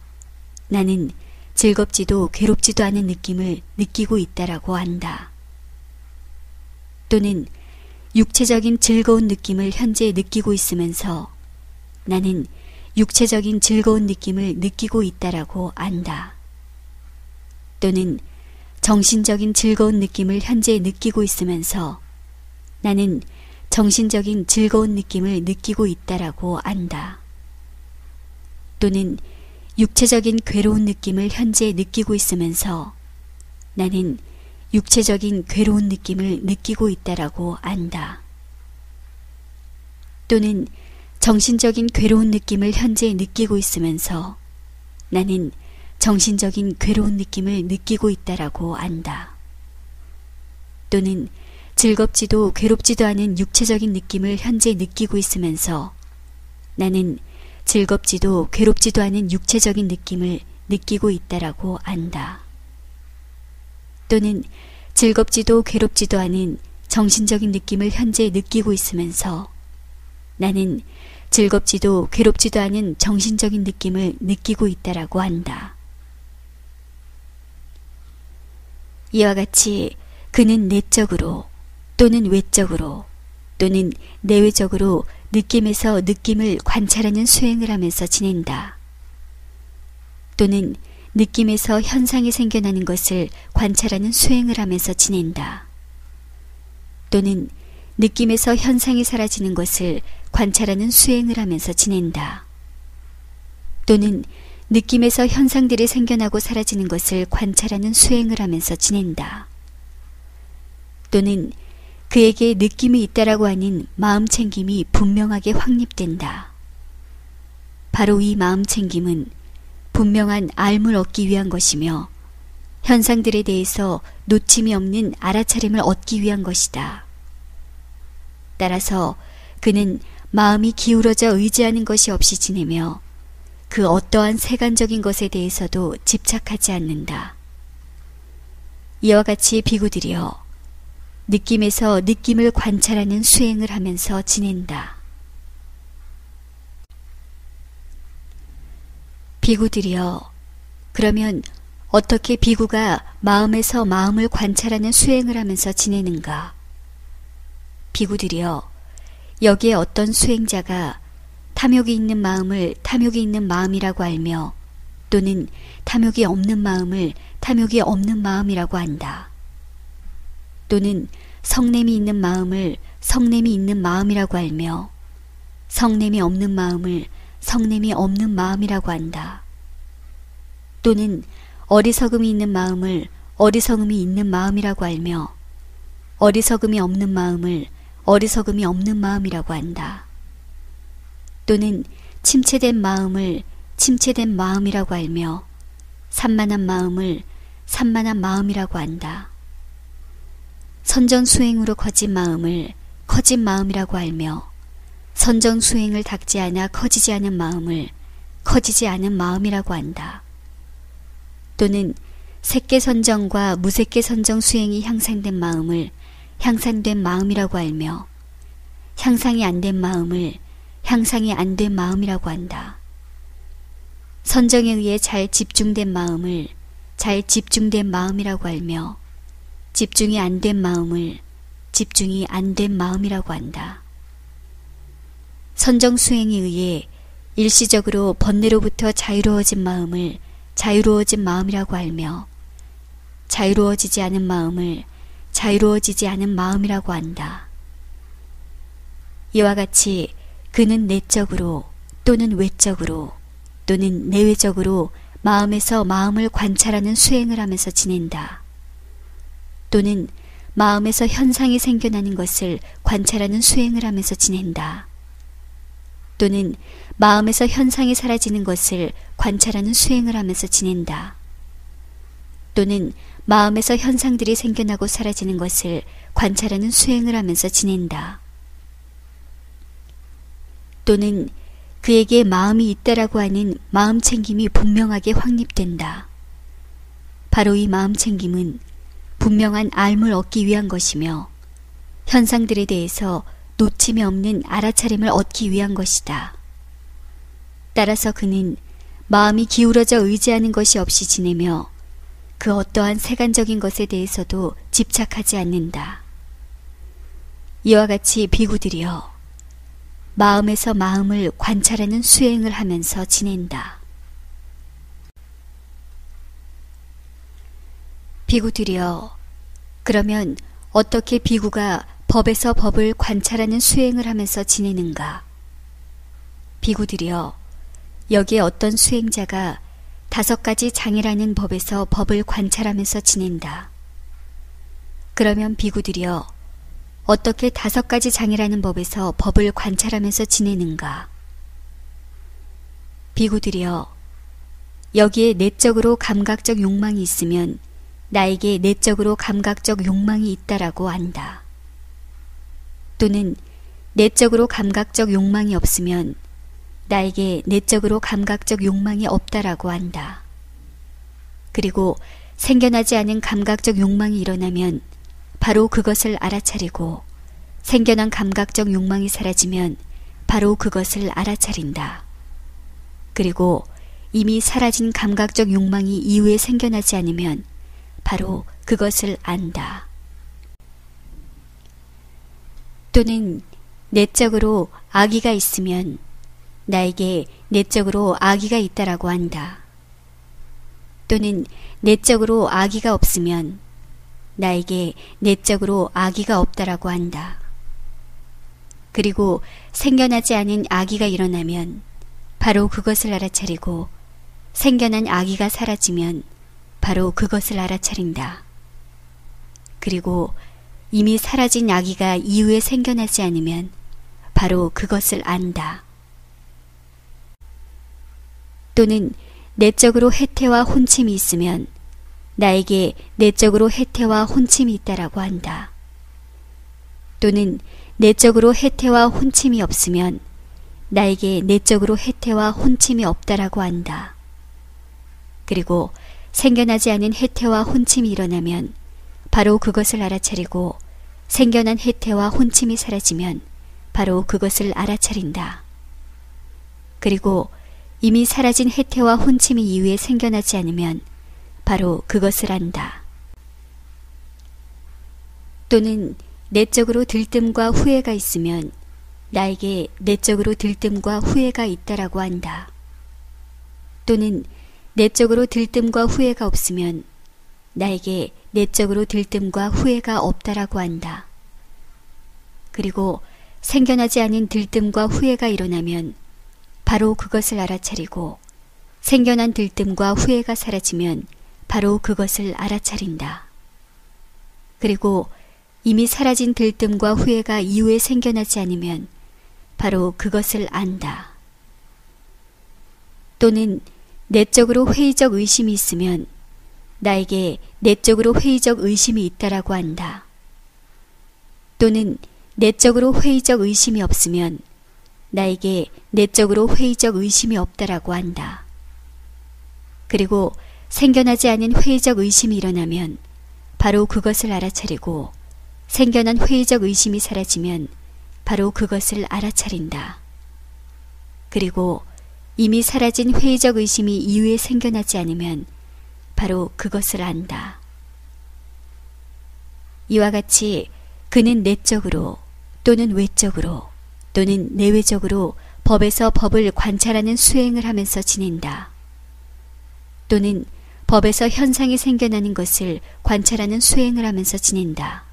나는 즐겁지도 괴롭지도 않은 느낌을 느끼고 있다라고 한다. 또는 육체적인 즐거운 느낌을 현재 느끼고 있으면서 나는 육체적인 즐거운 느낌을 느끼고 있다라고 안다. 또는 정신적인 즐거운 느낌을 현재 느끼고 있으면서 나는 정신적인 즐거운 느낌을 느끼고 있다라고 안다. 또는 육체적인 괴로운 느낌을 현재 느끼고 있으면서 나는 육체적인 괴로운 느낌을 느끼고 있다라고 안다. 또는 정신적인 괴로운 느낌을 현재 느끼고 있으면서 나는 정신적인 괴로운 느낌을 느끼고 있다라고 안다. 또는 즐겁지도 괴롭지도 않은 육체적인 느낌을 현재 느끼고 있으면서 나는 즐겁지도 괴롭지도 않은 육체적인 느낌을 느끼고 있다라고 안다. 또는 즐겁지도 괴롭지도 않은 정신적인 느낌을 현재 느끼고 있으면서 나는 즐겁지도 괴롭지도 않은 정신적인 느낌을 느끼고 있다라고 한다. 이와 같이 그는 내적으로 또는 외적으로 또는 내외적으로 느낌에서 느낌을 관찰하는 수행을 하면서 지낸다. 또는 느낌에서 현상이 생겨나는 것을 관찰하는 수행을 하면서 지낸다. 또는 느낌에서 현상이 사라지는 것을 관찰하는 수행을 하면서 지낸다. 또는 느낌에서 현상들이 생겨나고 사라지는 것을 관찰하는 수행을 하면서 지낸다. 또는 그에게 느낌이 있다라고 하는 마음 챙김이 분명하게 확립된다. 바로 이 마음 챙김은 분명한 알물 얻기 위한 것이며 현상들에 대해서 놓침이 없는 알아차림을 얻기 위한 것이다. 따라서 그는 마음이 기울어져 의지하는 것이 없이 지내며 그 어떠한 세간적인 것에 대해서도 집착하지 않는다. 이와 같이 비구들이여 느낌에서 느낌을 관찰하는 수행을 하면서 지낸다. 비구들이여 그러면 어떻게 비구가 마음에서 마음을 관찰하는 수행을 하면서 지내는가? 비구들이여 여기에 어떤 수행자가 탐욕이 있는 마음을 탐욕이 있는 마음이라고 알며 또는 탐욕이 없는 마음을 탐욕이 없는 마음이라고 한다. 또는 성냄이 있는 마음을 성냄이 있는 마음이라고 알며 성냄이 없는 마음을 성냄이 없는 마음이라고 한다. 또는 어리석음이 있는 마음을 어리석음이 있는 마음이라고 알며 어리석음이 없는 마음을 어리석음이 없는 마음이라고 한다. 또는 침체된 마음을 침체된 마음이라고 알며 산만한 마음을 산만한 마음이라고 한다. 선전수행으로 커진 마음을 커진 마음이라고 알며 선전수행을 닦지 않아 커지지 않은 마음을 커지지 않은 마음이라고 한다. 또는 색계선정과 무색계선정 수행이 향상된 마음을 향상된 마음이라고 알며 향상이 안 된 마음을 향상이 안 된 마음이라고 한다. 선정에 의해 잘 집중된 마음을 잘 집중된 마음이라고 알며 집중이 안 된 마음을 집중이 안 된 마음이라고 한다. 선정 수행에 의해 일시적으로 번뇌로부터 자유로워진 마음을 자유로워진 마음이라고 알며 자유로워지지 않은 마음을 자유로워지지 않은 마음이라고 한다. 이와 같이 그는 내적으로 또는 외적으로 또는 내외적으로 마음에서 마음을 관찰하는 수행을 하면서 지낸다. 또는 마음에서 현상이 생겨나는 것을 관찰하는 수행을 하면서 지낸다. 또는 마음에서 현상이 사라지는 것을 관찰하는 수행을 하면서 지낸다. 또는 마음에서 현상들이 생겨나고 사라지는 것을 관찰하는 수행을 하면서 지낸다. 또는 그에게 마음이 있다라고 하는 마음 챙김이 분명하게 확립된다. 바로 이 마음 챙김은 분명한 알물 얻기 위한 것이며 현상들에 대해서 놓침이 없는 알아차림을 얻기 위한 것이다. 따라서 그는 마음이 기울어져 의지하는 것이 없이 지내며 그 어떠한 세간적인 것에 대해서도 집착하지 않는다. 이와 같이 비구들이여 마음에서 마음을 관찰하는 수행을 하면서 지낸다. 비구들이여 그러면 어떻게 비구가 법에서 법을 관찰하는 수행을 하면서 지내는가? 비구들이여 여기에 어떤 수행자가 5가지 장애라는 법에서 법을 관찰하면서 지낸다. 그러면 비구들이여 어떻게 5가지 장애라는 법에서 법을 관찰하면서 지내는가? 비구들이여 여기에 내적으로 감각적 욕망이 있으면 나에게 내적으로 감각적 욕망이 있다라고 안다. 또는 내적으로 감각적 욕망이 없으면 나에게 내적으로 감각적 욕망이 없다라고 한다. 그리고 생겨나지 않은 감각적 욕망이 일어나면 바로 그것을 알아차리고 생겨난 감각적 욕망이 사라지면 바로 그것을 알아차린다. 그리고 이미 사라진 감각적 욕망이 이후에 생겨나지 않으면 바로 그것을 안다. 또는 내적으로 악의가 있으면 나에게 내적으로 악의가 있다라고 한다. 또는 내적으로 악의가 없으면 나에게 내적으로 악의가 없다라고 한다. 그리고 생겨나지 않은 악의가 일어나면 바로 그것을 알아차리고 생겨난 악의가 사라지면 바로 그것을 알아차린다. 그리고 이미 사라진 악의가 이후에 생겨나지 않으면 바로 그것을 안다. 또는 내적으로 해태와 혼침이 있으면 나에게 내적으로 해태와 혼침이 있다라고 한다. 또는 내적으로 해태와 혼침이 없으면 나에게 내적으로 해태와 혼침이 없다라고 한다. 그리고 생겨나지 않은 해태와 혼침이 일어나면 바로 그것을 알아차리고 생겨난 해태와 혼침이 사라지면 바로 그것을 알아차린다. 그리고 이미 사라진 해태와 혼침이 이후에 생겨나지 않으면 바로 그것을 안다. 또는 내적으로 들뜸과 후회가 있으면 나에게 내적으로 들뜸과 후회가 있다라고 한다. 또는 내적으로 들뜸과 후회가 없으면 나에게 내적으로 들뜸과 후회가 없다라고 한다. 그리고 생겨나지 않은 들뜸과 후회가 일어나면 바로 그것을 알아차리고 생겨난 들뜸과 후회가 사라지면 바로 그것을 알아차린다. 그리고 이미 사라진 들뜸과 후회가 이후에 생겨나지 않으면 바로 그것을 안다. 또는 내적으로 회의적 의심이 있으면 나에게 내적으로 회의적 의심이 있다라고 한다. 또는 내적으로 회의적 의심이 없으면 나에게 내적으로 회의적 의심이 없다라고 한다. 그리고 생겨나지 않은 회의적 의심이 일어나면 바로 그것을 알아차리고 생겨난 회의적 의심이 사라지면 바로 그것을 알아차린다. 그리고 이미 사라진 회의적 의심이 이후에 생겨나지 않으면 바로 그것을 안다. 이와 같이 그는 내적으로 또는 외적으로 또는 내외적으로 법에서 법을 관찰하는 수행을 하면서 지낸다. 또는 법에서 현상이 생겨나는 것을 관찰하는 수행을 하면서 지낸다.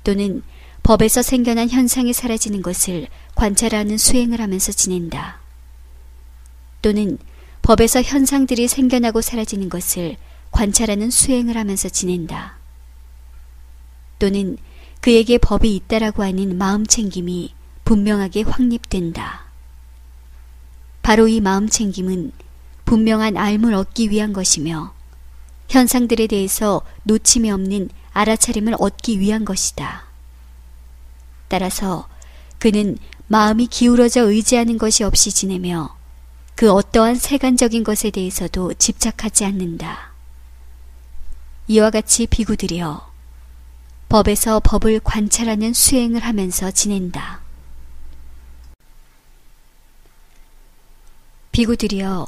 또는 법에서 생겨난 현상이 사라지는 것을 관찰하는 수행을 하면서 지낸다. 또는 법에서 현상들이 생겨나고 사라지는 것을 관찰하는 수행을 하면서 지낸다. 또는 그에게 법이 있다라고 하는 마음챙김이 분명하게 확립된다. 바로 이 마음챙김은 분명한 알을 얻기 위한 것이며 현상들에 대해서 놓침이 없는 알아차림을 얻기 위한 것이다. 따라서 그는 마음이 기울어져 의지하는 것이 없이 지내며 그 어떠한 세간적인 것에 대해서도 집착하지 않는다. 이와 같이 비구들이여 법에서 법을 관찰하는 수행을 하면서 지낸다. 비구들이여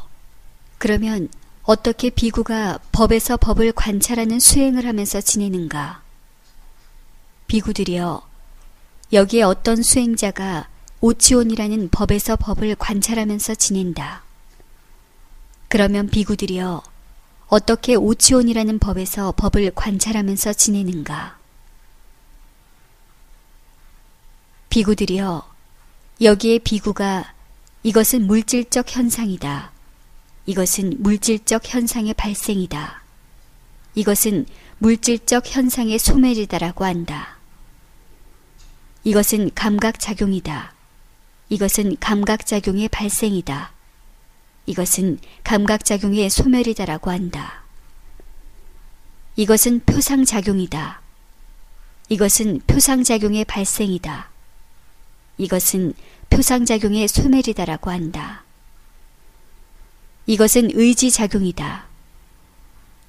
그러면 어떻게 비구가 법에서 법을 관찰하는 수행을 하면서 지내는가? 비구들이여 여기에 어떤 수행자가 오치온이라는 법에서 법을 관찰하면서 지낸다. 그러면 비구들이여 어떻게 오치온이라는 법에서 법을 관찰하면서 지내는가? 비구들이여 여기에 비구가 이것은 물질적 현상이다. 이것은 물질적 현상의 발생이다. 이것은 물질적 현상의 소멸이다라고 한다. 이것은 감각작용이다. 이것은 감각작용의 발생이다. 이것은 감각작용의 소멸이다라고 한다. 이것은 표상작용이다. 이것은 표상작용의 발생이다. 이것은 표상작용의 소멸이다라고 한다. 이것은 의지작용이다.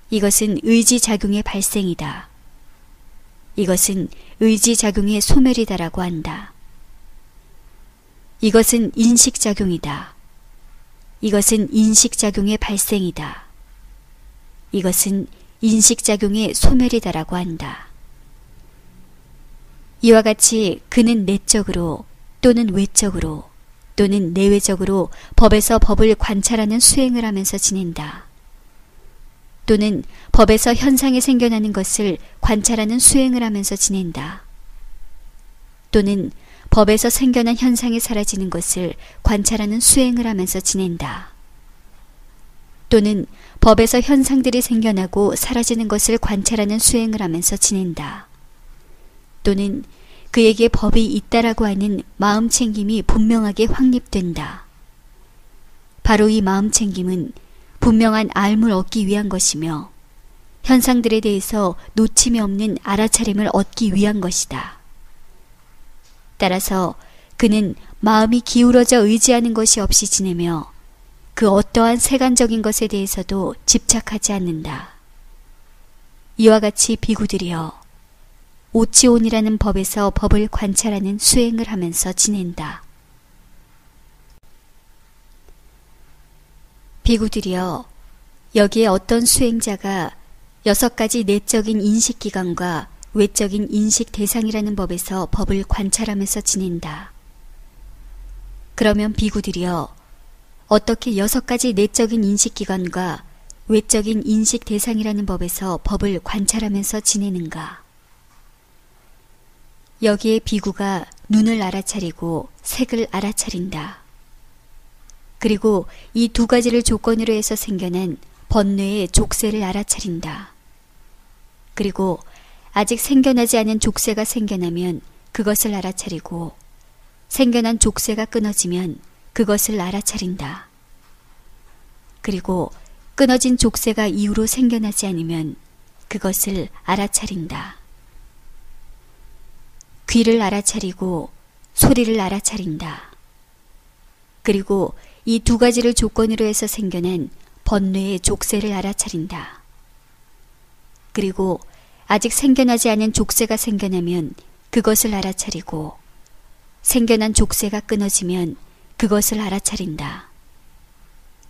이것은 의지작용의 발생이다. 이것은 의지작용의 소멸이다라고 한다. 이것은 인식작용이다. 이것은 인식작용의 발생이다. 이것은 인식작용의 소멸이다라고 한다. 이와 같이 그는 내적으로 또는 외적으로 또는 내외적으로 법에서 법을 관찰하는 수행을 하면서 지낸다. 또는 법에서 현상이 생겨나는 것을 관찰하는 수행을 하면서 지낸다. 또는 법에서 생겨난 현상이 사라지는 것을 관찰하는 수행을 하면서 지낸다. 또는 법에서 현상들이 생겨나고 사라지는 것을 관찰하는 수행을 하면서 지낸다. 또는 그에게 법이 있다라고 하는 마음챙김이 분명하게 확립된다. 바로 이 마음챙김은 분명한 알을 얻기 위한 것이며 현상들에 대해서 놓침이 없는 알아차림을 얻기 위한 것이다. 따라서 그는 마음이 기울어져 의지하는 것이 없이 지내며 그 어떠한 세간적인 것에 대해서도 집착하지 않는다. 이와 같이 비구들이여 오치온이라는 법에서 법을 관찰하는 수행을 하면서 지낸다. 비구들이여 여기에 어떤 수행자가 6가지 내적인 인식기관과 외적인 인식 대상이라는 법에서 법을 관찰하면서 지낸다. 그러면 비구들이여 어떻게 6가지 내적인 인식기관과 외적인 인식 대상이라는 법에서 법을 관찰하면서 지내는가? 여기에 비구가 눈을 알아차리고 색을 알아차린다. 그리고 이 2가지를 조건으로 해서 생겨난 번뇌의 족쇄를 알아차린다. 그리고 아직 생겨나지 않은 족쇄가 생겨나면 그것을 알아차리고 생겨난 족쇄가 끊어지면 그것을 알아차린다. 그리고 끊어진 족쇄가 이후로 생겨나지 않으면 그것을 알아차린다. 귀를 알아차리고 소리를 알아차린다. 그리고 이 2가지를 조건으로 해서 생겨난 번뇌의 족쇄를 알아차린다. 그리고 아직 생겨나지 않은 족쇄가 생겨나면 그것을 알아차리고 생겨난 족쇄가 끊어지면 그것을 알아차린다.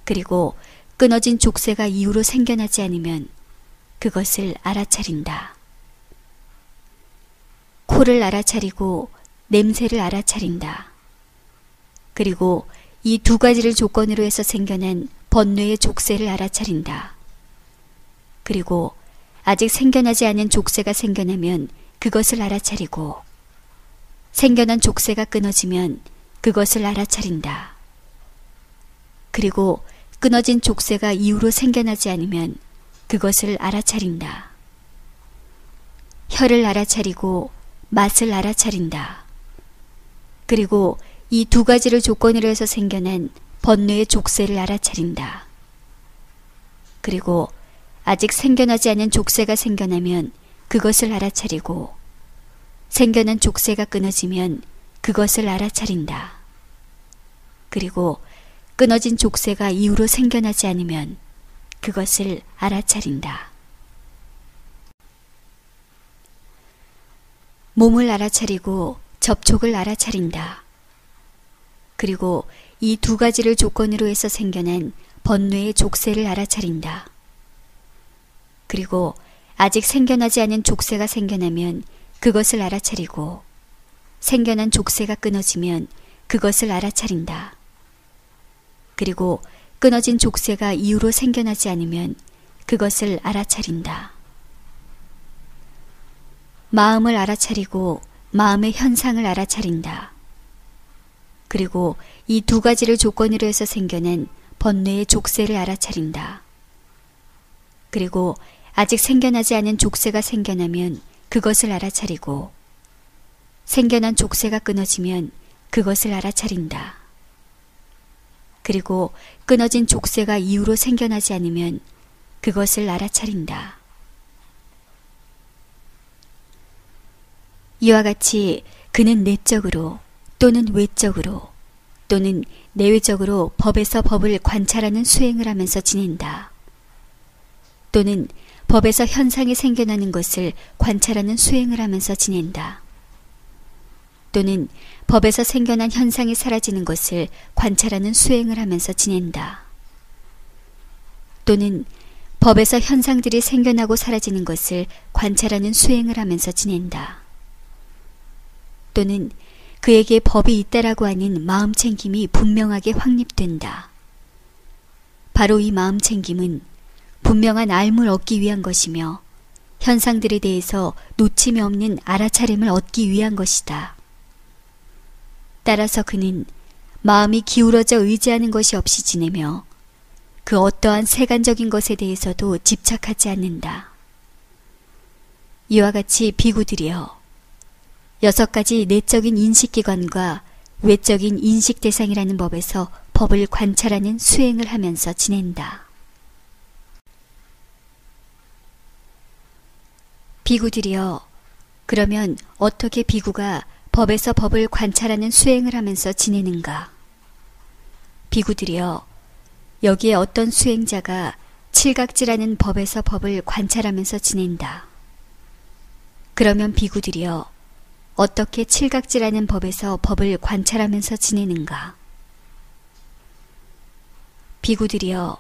그리고 끊어진 족쇄가 이후로 생겨나지 않으면 그것을 알아차린다. 코를 알아차리고 냄새를 알아차린다. 그리고 이 2가지를 조건으로 해서 생겨난 번뇌의 족쇄를 알아차린다. 그리고 아직 생겨나지 않은 족쇄가 생겨나면 그것을 알아차리고 생겨난 족쇄가 끊어지면 그것을 알아차린다. 그리고 끊어진 족쇄가 이후로 생겨나지 않으면 그것을 알아차린다. 혀를 알아차리고 맛을 알아차린다. 그리고 이 2가지를 조건으로 해서 생겨난 번뇌의 족쇄를 알아차린다. 그리고 아직 생겨나지 않은 족쇄가 생겨나면 그것을 알아차리고 생겨난 족쇄가 끊어지면 그것을 알아차린다. 그리고 끊어진 족쇄가 이후로 생겨나지 않으면 그것을 알아차린다. 몸을 알아차리고 접촉을 알아차린다. 그리고 이 2가지를 조건으로 해서 생겨난 번뇌의 족쇄를 알아차린다. 그리고 아직 생겨나지 않은 족쇄가 생겨나면 그것을 알아차리고 생겨난 족쇄가 끊어지면 그것을 알아차린다. 그리고 끊어진 족쇄가 이후로 생겨나지 않으면 그것을 알아차린다. 마음을 알아차리고 마음의 현상을 알아차린다. 그리고 이 2가지를 조건으로 해서 생겨난 번뇌의 족쇄를 알아차린다. 그리고 아직 생겨나지 않은 족쇄가 생겨나면 그것을 알아차리고 생겨난 족쇄가 끊어지면 그것을 알아차린다. 그리고 끊어진 족쇄가 이후로 생겨나지 않으면 그것을 알아차린다. 이와 같이 그는 내적으로 또는 외적으로 또는 내외적으로 법에서 법을 관찰하는 수행을 하면서 지낸다. 또는 법에서 현상이 생겨나는 것을 관찰하는 수행을 하면서 지낸다. 또는 법에서 생겨난 현상이 사라지는 것을 관찰하는 수행을 하면서 지낸다. 또는 법에서 현상들이 생겨나고 사라지는 것을 관찰하는 수행을 하면서 지낸다. 또는 그에게 법이 있다라고 하는 마음챙김이 분명하게 확립된다. 바로 이 마음챙김은 분명한 알을 얻기 위한 것이며 현상들에 대해서 놓침이 없는 알아차림을 얻기 위한 것이다. 따라서 그는 마음이 기울어져 의지하는 것이 없이 지내며 그 어떠한 세간적인 것에 대해서도 집착하지 않는다. 이와 같이 비구들이여 6가지 내적인 인식기관과 외적인 인식대상이라는 법에서 법을 관찰하는 수행을 하면서 지낸다. 비구들이여, 그러면 어떻게 비구가 법에서 법을 관찰하는 수행을 하면서 지내는가? 비구들이여, 여기에 어떤 수행자가 칠각지라는 법에서 법을 관찰하면서 지낸다. 그러면 비구들이여, 어떻게 칠각지라는 법에서 법을 관찰하면서 지내는가? 비구들이여,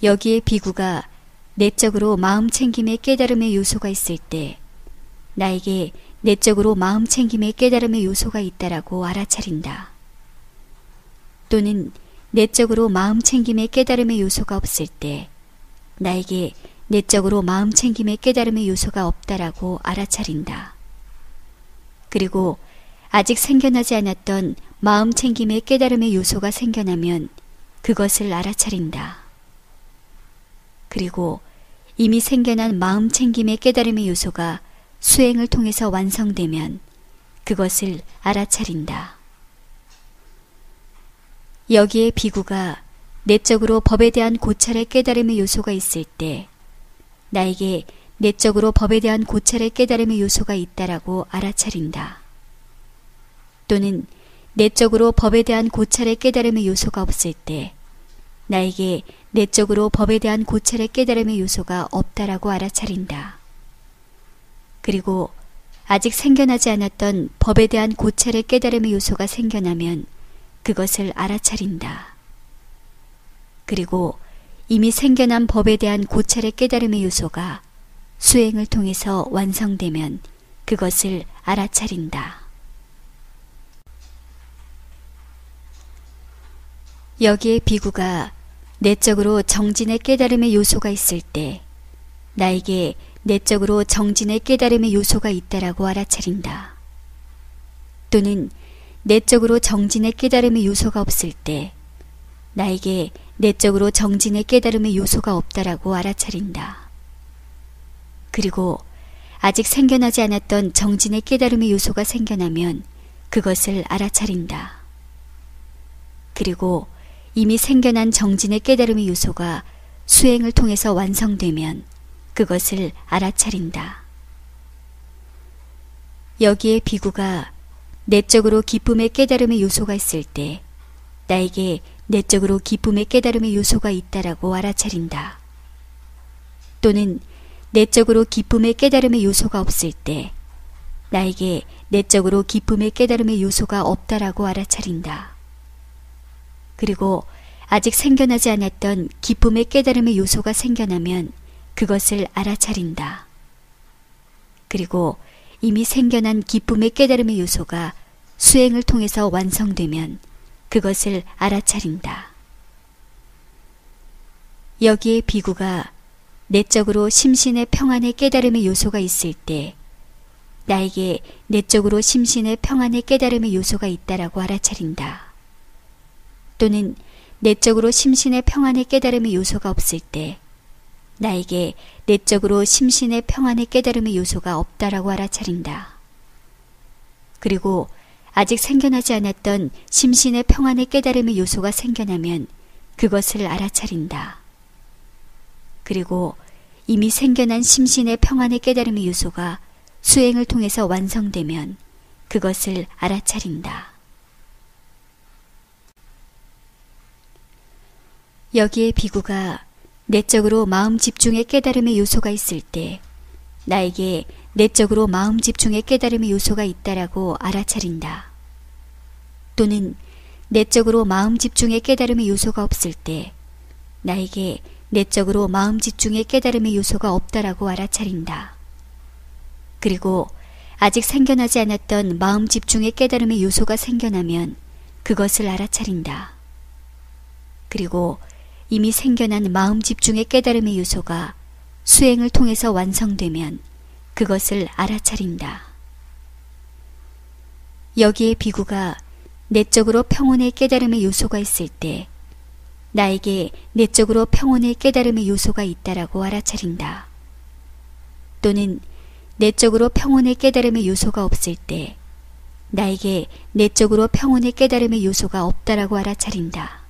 여기에 비구가 내적으로 마음 챙김의 깨달음의 요소가 있을 때 나에게 내적으로 마음 챙김의 깨달음의 요소가 있다라고 알아차린다. 또는 내적으로 마음 챙김의 깨달음의 요소가 없을 때 나에게 내적으로 마음 챙김의 깨달음의 요소가 없다라고 알아차린다. 그리고 아직 생겨나지 않았던 마음 챙김의 깨달음의 요소가 생겨나면 그것을 알아차린다. 그리고 이미 생겨난 마음 챙김의 깨달음의 요소가 수행을 통해서 완성되면 그것을 알아차린다. 여기에 비구가 내적으로 법에 대한 고찰의 깨달음의 요소가 있을 때 나에게 내적으로 법에 대한 고찰의 깨달음의 요소가 있다라고 알아차린다. 또는 내적으로 법에 대한 고찰의 깨달음의 요소가 없을 때 나에게 내적으로 법에 대한 고찰의 깨달음의 요소가 없다라고 알아차린다. 그리고 아직 생겨나지 않았던 법에 대한 고찰의 깨달음의 요소가 생겨나면 그것을 알아차린다. 그리고 이미 생겨난 법에 대한 고찰의 깨달음의 요소가 수행을 통해서 완성되면 그것을 알아차린다. 여기에 비구가 내적으로 정진의 깨달음의 요소가 있을 때 나에게 내적으로 정진의 깨달음의 요소가 있다라고 알아차린다. 또는 내적으로 정진의 깨달음의 요소가 없을 때 나에게 내적으로 정진의 깨달음의 요소가 없다라고 알아차린다. 그리고 아직 생겨나지 않았던 정진의 깨달음의 요소가 생겨나면 그것을 알아차린다. 그리고 이미 생겨난 정진의 깨달음의 요소가 수행을 통해서 완성되면 그것을 알아차린다. 여기에 비구가 내적으로 기쁨의 깨달음의 요소가 있을 때 나에게 내적으로 기쁨의 깨달음의 요소가 있다라고 알아차린다. 또는 내적으로 기쁨의 깨달음의 요소가 없을 때 나에게 내적으로 기쁨의 깨달음의 요소가 없다라고 알아차린다. 그리고 아직 생겨나지 않았던 기쁨의 깨달음의 요소가 생겨나면 그것을 알아차린다. 그리고 이미 생겨난 기쁨의 깨달음의 요소가 수행을 통해서 완성되면 그것을 알아차린다. 여기에 비구가 내적으로 심신의 평안의 깨달음의 요소가 있을 때 나에게 내적으로 심신의 평안의 깨달음의 요소가 있다라고 알아차린다. 또는 내적으로 심신의 평안의 깨달음의 요소가 없을 때 나에게 내적으로 심신의 평안의 깨달음의 요소가 없다라고 알아차린다. 그리고 아직 생겨나지 않았던 심신의 평안의 깨달음의 요소가 생겨나면 그것을 알아차린다. 그리고 이미 생겨난 심신의 평안의 깨달음의 요소가 수행을 통해서 완성되면 그것을 알아차린다. 여기에 비구가 내적으로 마음 집중의 깨달음의 요소가 있을 때 나에게 내적으로 마음 집중의 깨달음의 요소가 있다라고 알아차린다. 또는 내적으로 마음 집중의 깨달음의 요소가 없을 때 나에게 내적으로 마음 집중의 깨달음의 요소가 없다라고 알아차린다. 그리고 아직 생겨나지 않았던 마음 집중의 깨달음의 요소가 생겨나면 그것을 알아차린다. 그리고 이미 생겨난 마음 집중의 깨달음의 요소가 수행을 통해서 완성되면 그것을 알아차린다. 여기에 비구가 내적으로 평온의 깨달음의 요소가 있을 때 나에게 내적으로 평온의 깨달음의 요소가 있다라고 알아차린다. 또는 내적으로 평온의 깨달음의 요소가 없을 때 나에게 내적으로 평온의 깨달음의 요소가 없다라고 알아차린다.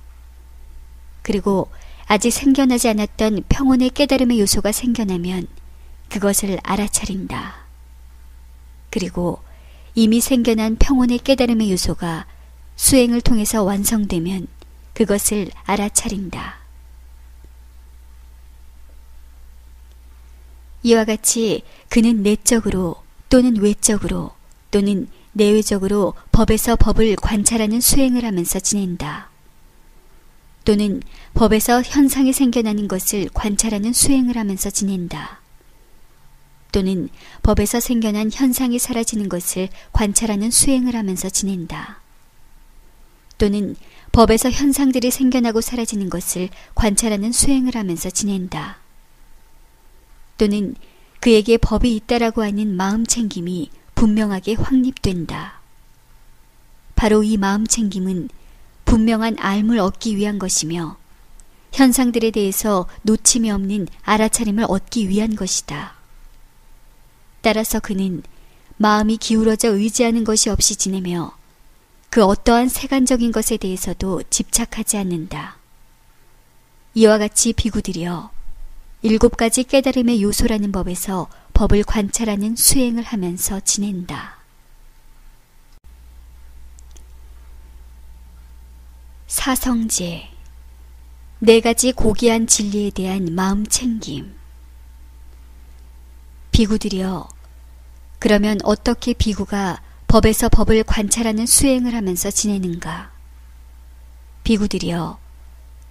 그리고 아직 생겨나지 않았던 평온의 깨달음의 요소가 생겨나면 그것을 알아차린다. 그리고 이미 생겨난 평온의 깨달음의 요소가 수행을 통해서 완성되면 그것을 알아차린다. 이와 같이 그는 내적으로 또는 외적으로 또는 내외적으로 법에서 법을 관찰하는 수행을 하면서 지낸다. 또는 법에서 현상이 생겨나는 것을 관찰하는 수행을 하면서 지낸다. 또는 법에서 생겨난 현상이 사라지는 것을 관찰하는 수행을 하면서 지낸다. 또는 법에서 현상들이 생겨나고 사라지는 것을 관찰하는 수행을 하면서 지낸다. 또는 그에게 법이 있다라고 하는 마음챙김이 분명하게 확립된다. 바로 이 마음챙김은 분명한 알물 얻기 위한 것이며 현상들에 대해서 놓침이 없는 알아차림을 얻기 위한 것이다. 따라서 그는 마음이 기울어져 의지하는 것이 없이 지내며 그 어떠한 세간적인 것에 대해서도 집착하지 않는다. 이와 같이 비구들이여 7가지 깨달음의 요소라는 법에서 법을 관찰하는 수행을 하면서 지낸다. 사성제 4가지 고귀한 진리에 대한 마음챙김. 비구들이여, 그러면 어떻게 비구가 법에서 법을 관찰하는 수행을 하면서 지내는가? 비구들이여,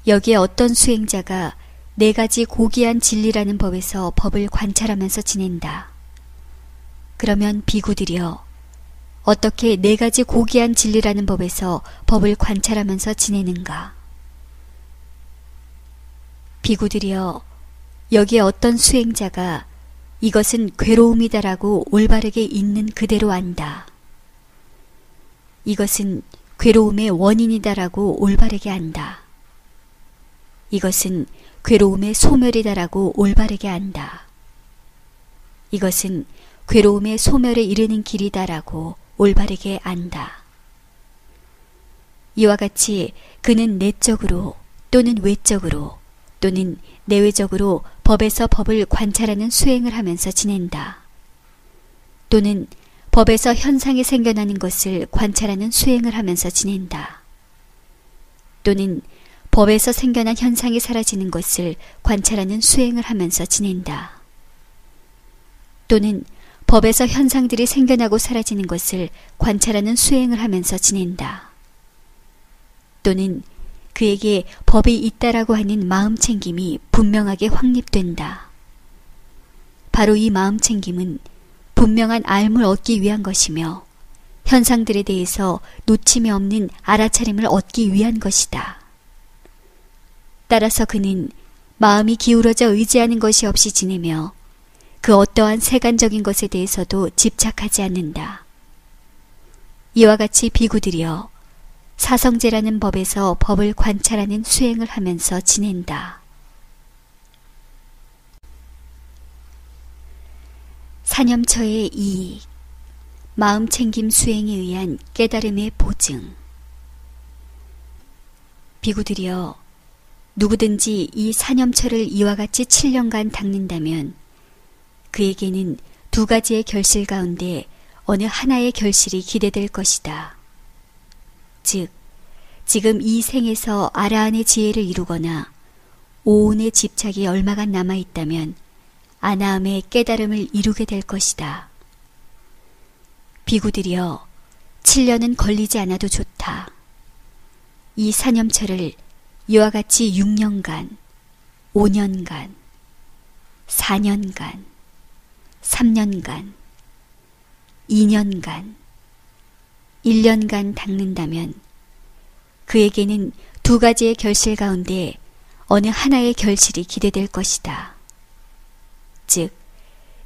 여기에 어떤 수행자가 4가지 고귀한 진리라는 법에서 법을 관찰하면서 지낸다. 그러면 비구들이여, 어떻게 4가지 고귀한 진리라는 법에서 법을 관찰하면서 지내는가? 비구들이여, 여기에 어떤 수행자가 이것은 괴로움이다라고 올바르게 있는 그대로 안다. 이것은 괴로움의 원인이다라고 올바르게 안다. 이것은 괴로움의 소멸이다라고 올바르게 안다. 이것은 괴로움의 소멸에 이르는 길이다라고 올바르게 안다. 이와 같이 그는 내적으로 또는 외적으로 또는 내외적으로 법에서 법을 관찰하는 수행을 하면서 지낸다. 또는 법에서 현상이 생겨나는 것을 관찰하는 수행을 하면서 지낸다. 또는 법에서 생겨난 현상이 사라지는 것을 관찰하는 수행을 하면서 지낸다. 또는 법에서 현상들이 생겨나고 사라지는 것을 관찰하는 수행을 하면서 지낸다. 또는 그에게 법이 있다라고 하는 마음챙김이 분명하게 확립된다. 바로 이 마음챙김은 분명한 알물 얻기 위한 것이며 현상들에 대해서 놓침이 없는 알아차림을 얻기 위한 것이다. 따라서 그는 마음이 기울어져 의지하는 것이 없이 지내며 그 어떠한 세간적인 것에 대해서도 집착하지 않는다. 이와 같이 비구들이여 사성제라는 법에서 법을 관찰하는 수행을 하면서 지낸다. 사념처의 이익, 마음챙김 수행에 의한 깨달음의 보증. 비구들이여, 누구든지 이 사념처를 이와 같이 7년간 닦는다면 그에게는 2가지의 결실 가운데 어느 하나의 결실이 기대될 것이다. 즉, 지금 이 생에서 아라한의 지혜를 이루거나 오온의 집착이 얼마간 남아있다면 아나함의 깨달음을 이루게 될 것이다. 비구들이여, 7년은 걸리지 않아도 좋다. 이 사념처를 이와 같이 6년간, 5년간, 4년간, 3년간, 2년간, 1년간 닦는다면 그에게는 2가지의 결실 가운데 어느 하나의 결실이 기대될 것이다. 즉,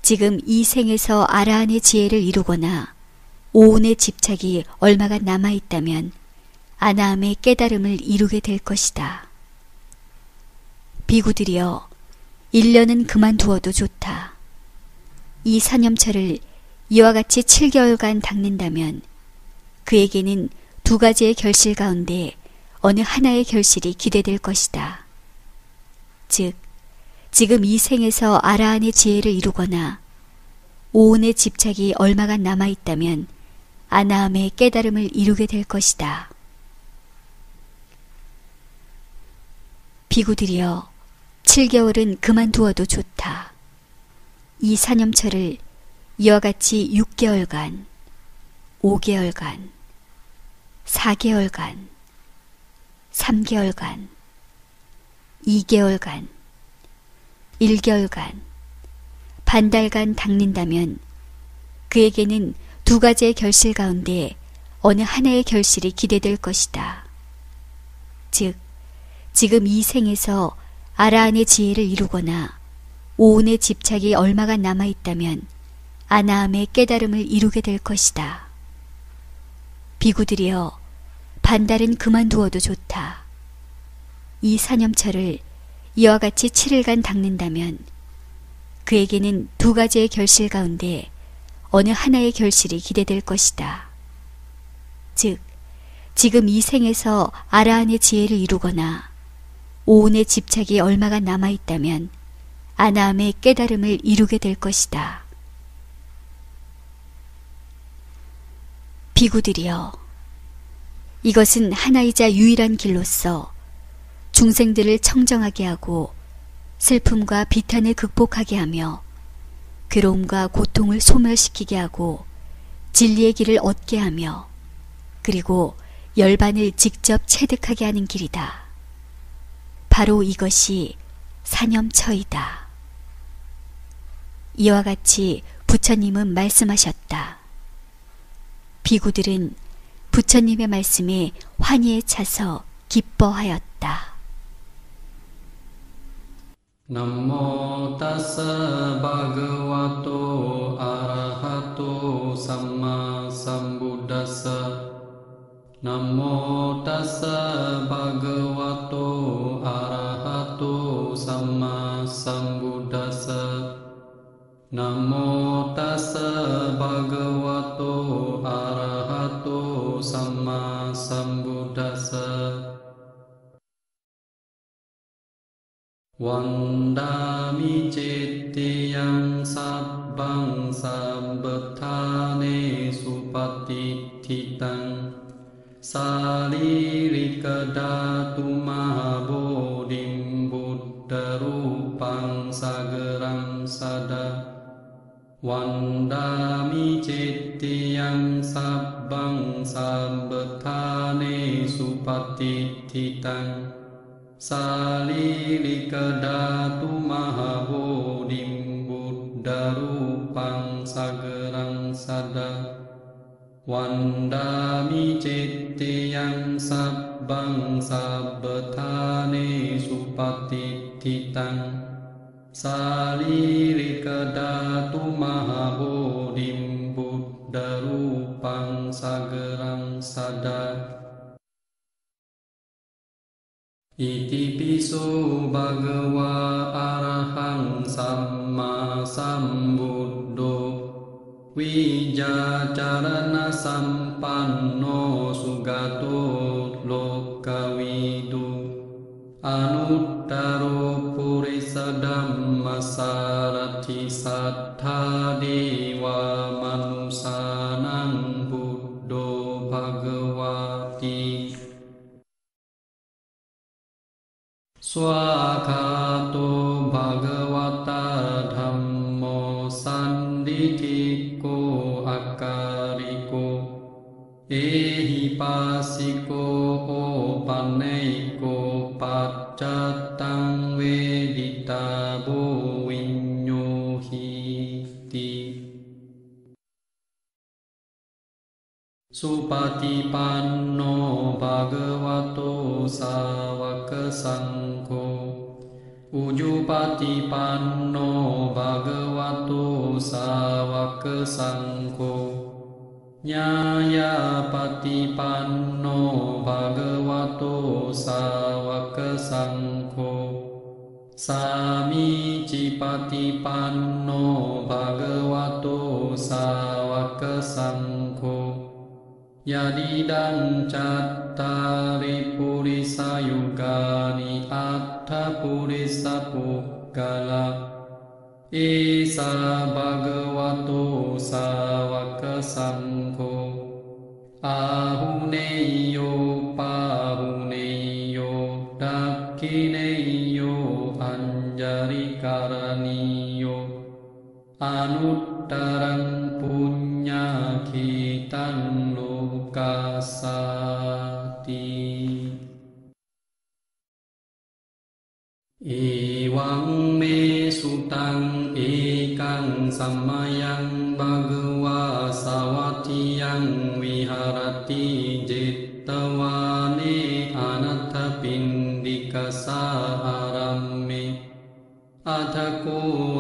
지금 이 생에서 아라한의 지혜를 이루거나 오온의 집착이 얼마가 남아있다면 아나함의 깨달음을 이루게 될 것이다. 비구들이여, 1년은 그만두어도 좋다. 이 사념처를 이와 같이 7개월간 닦는다면 그에게는 2가지의 결실 가운데 어느 하나의 결실이 기대될 것이다. 즉, 지금 이 생에서 아라한의 지혜를 이루거나 오온의 집착이 얼마간 남아있다면 아나함의 깨달음을 이루게 될 것이다. 비구들이여, 7개월은 그만두어도 좋다. 이 사념처를 이와 같이 6개월간, 5개월간, 4개월간, 3개월간, 2개월간, 1개월간, 반달간 닦는다면 그에게는 두 가지의 결실 가운데 어느 하나의 결실이 기대될 것이다. 즉, 지금 이 생에서 아라한의 지혜를 이루거나 오온의 집착이 얼마간 남아있다면 아나함의 깨달음을 이루게 될 것이다. 비구들이여, 반달은 그만두어도 좋다. 이 사념처를 이와 같이 7일간 닦는다면 그에게는 두 가지의 결실 가운데 어느 하나의 결실이 기대될 것이다. 즉, 지금 이 생에서 아라한의 지혜를 이루거나 오온의 집착이 얼마가 남아있다면 아나함의 깨달음을 이루게 될 것이다. 비구들이여, 이것은 하나이자 유일한 길로서 중생들을 청정하게 하고 슬픔과 비탄을 극복하게 하며 괴로움과 고통을 소멸시키게 하고 진리의 길을 얻게 하며 그리고 열반을 직접 체득하게 하는 길이다. 바로 이것이 사념처이다. 이와 같이 부처님은 말씀하셨다. 비구들은 부처님의 말씀에 환희에 차서 기뻐하였다. Namo tassa bhagavato arahato samma sambuddhassa. Namo tassa bhagavato arahato samma sambuddhassa. Namo tassa bhagavato arahato samma sambuddhassa. Vandami cittiyam sabbang sabbathane supatitthitang saririka dhatu mahabodhim buddha rupang sagarang sada. Vandami cittiyam sabbang sabbathane supatitthitang Salirika dhatu mahabodhim buddha rupang sagarang sada. Vandami cittiyam sabbang sabbathane supatitthitang Salirika dhatu mahabodhim buddha rupang sagarang sada. Iti piso bhagava arahang samma sambuddho vijacarana sampanno sugato lokavidu anuttaro purisa dhamma sarati sattha dewa manusanang buddho bhagavati Swakato bhagavata dhammo sanditiko akariko ehipasiko opaneiko paccatang vedita bo vinyuhiti Supatipanno bhagavato savaka sangho Ujupatipanno bhagavato savaka sangho Nyayapatipanno bhagavato savaka sangho Samicipatipanno bhagavato savaka sangho Yadidang cattari purisa yugani atta purisa กละเอสาภะคะวะโตสาวกสังโฆอาหุเนยโยปาหุเนยโยดักขิเนยโยอัญญริการณิโยอนุตตรังปุญญาคิตังโลกัสสติเอวังเมสุตังเอกังสัมมายังภะคะวะสาวัตถิยังวิหารติจิตตวานิอนัตถปิณฑิกสาอารัมเมอัฏฐโก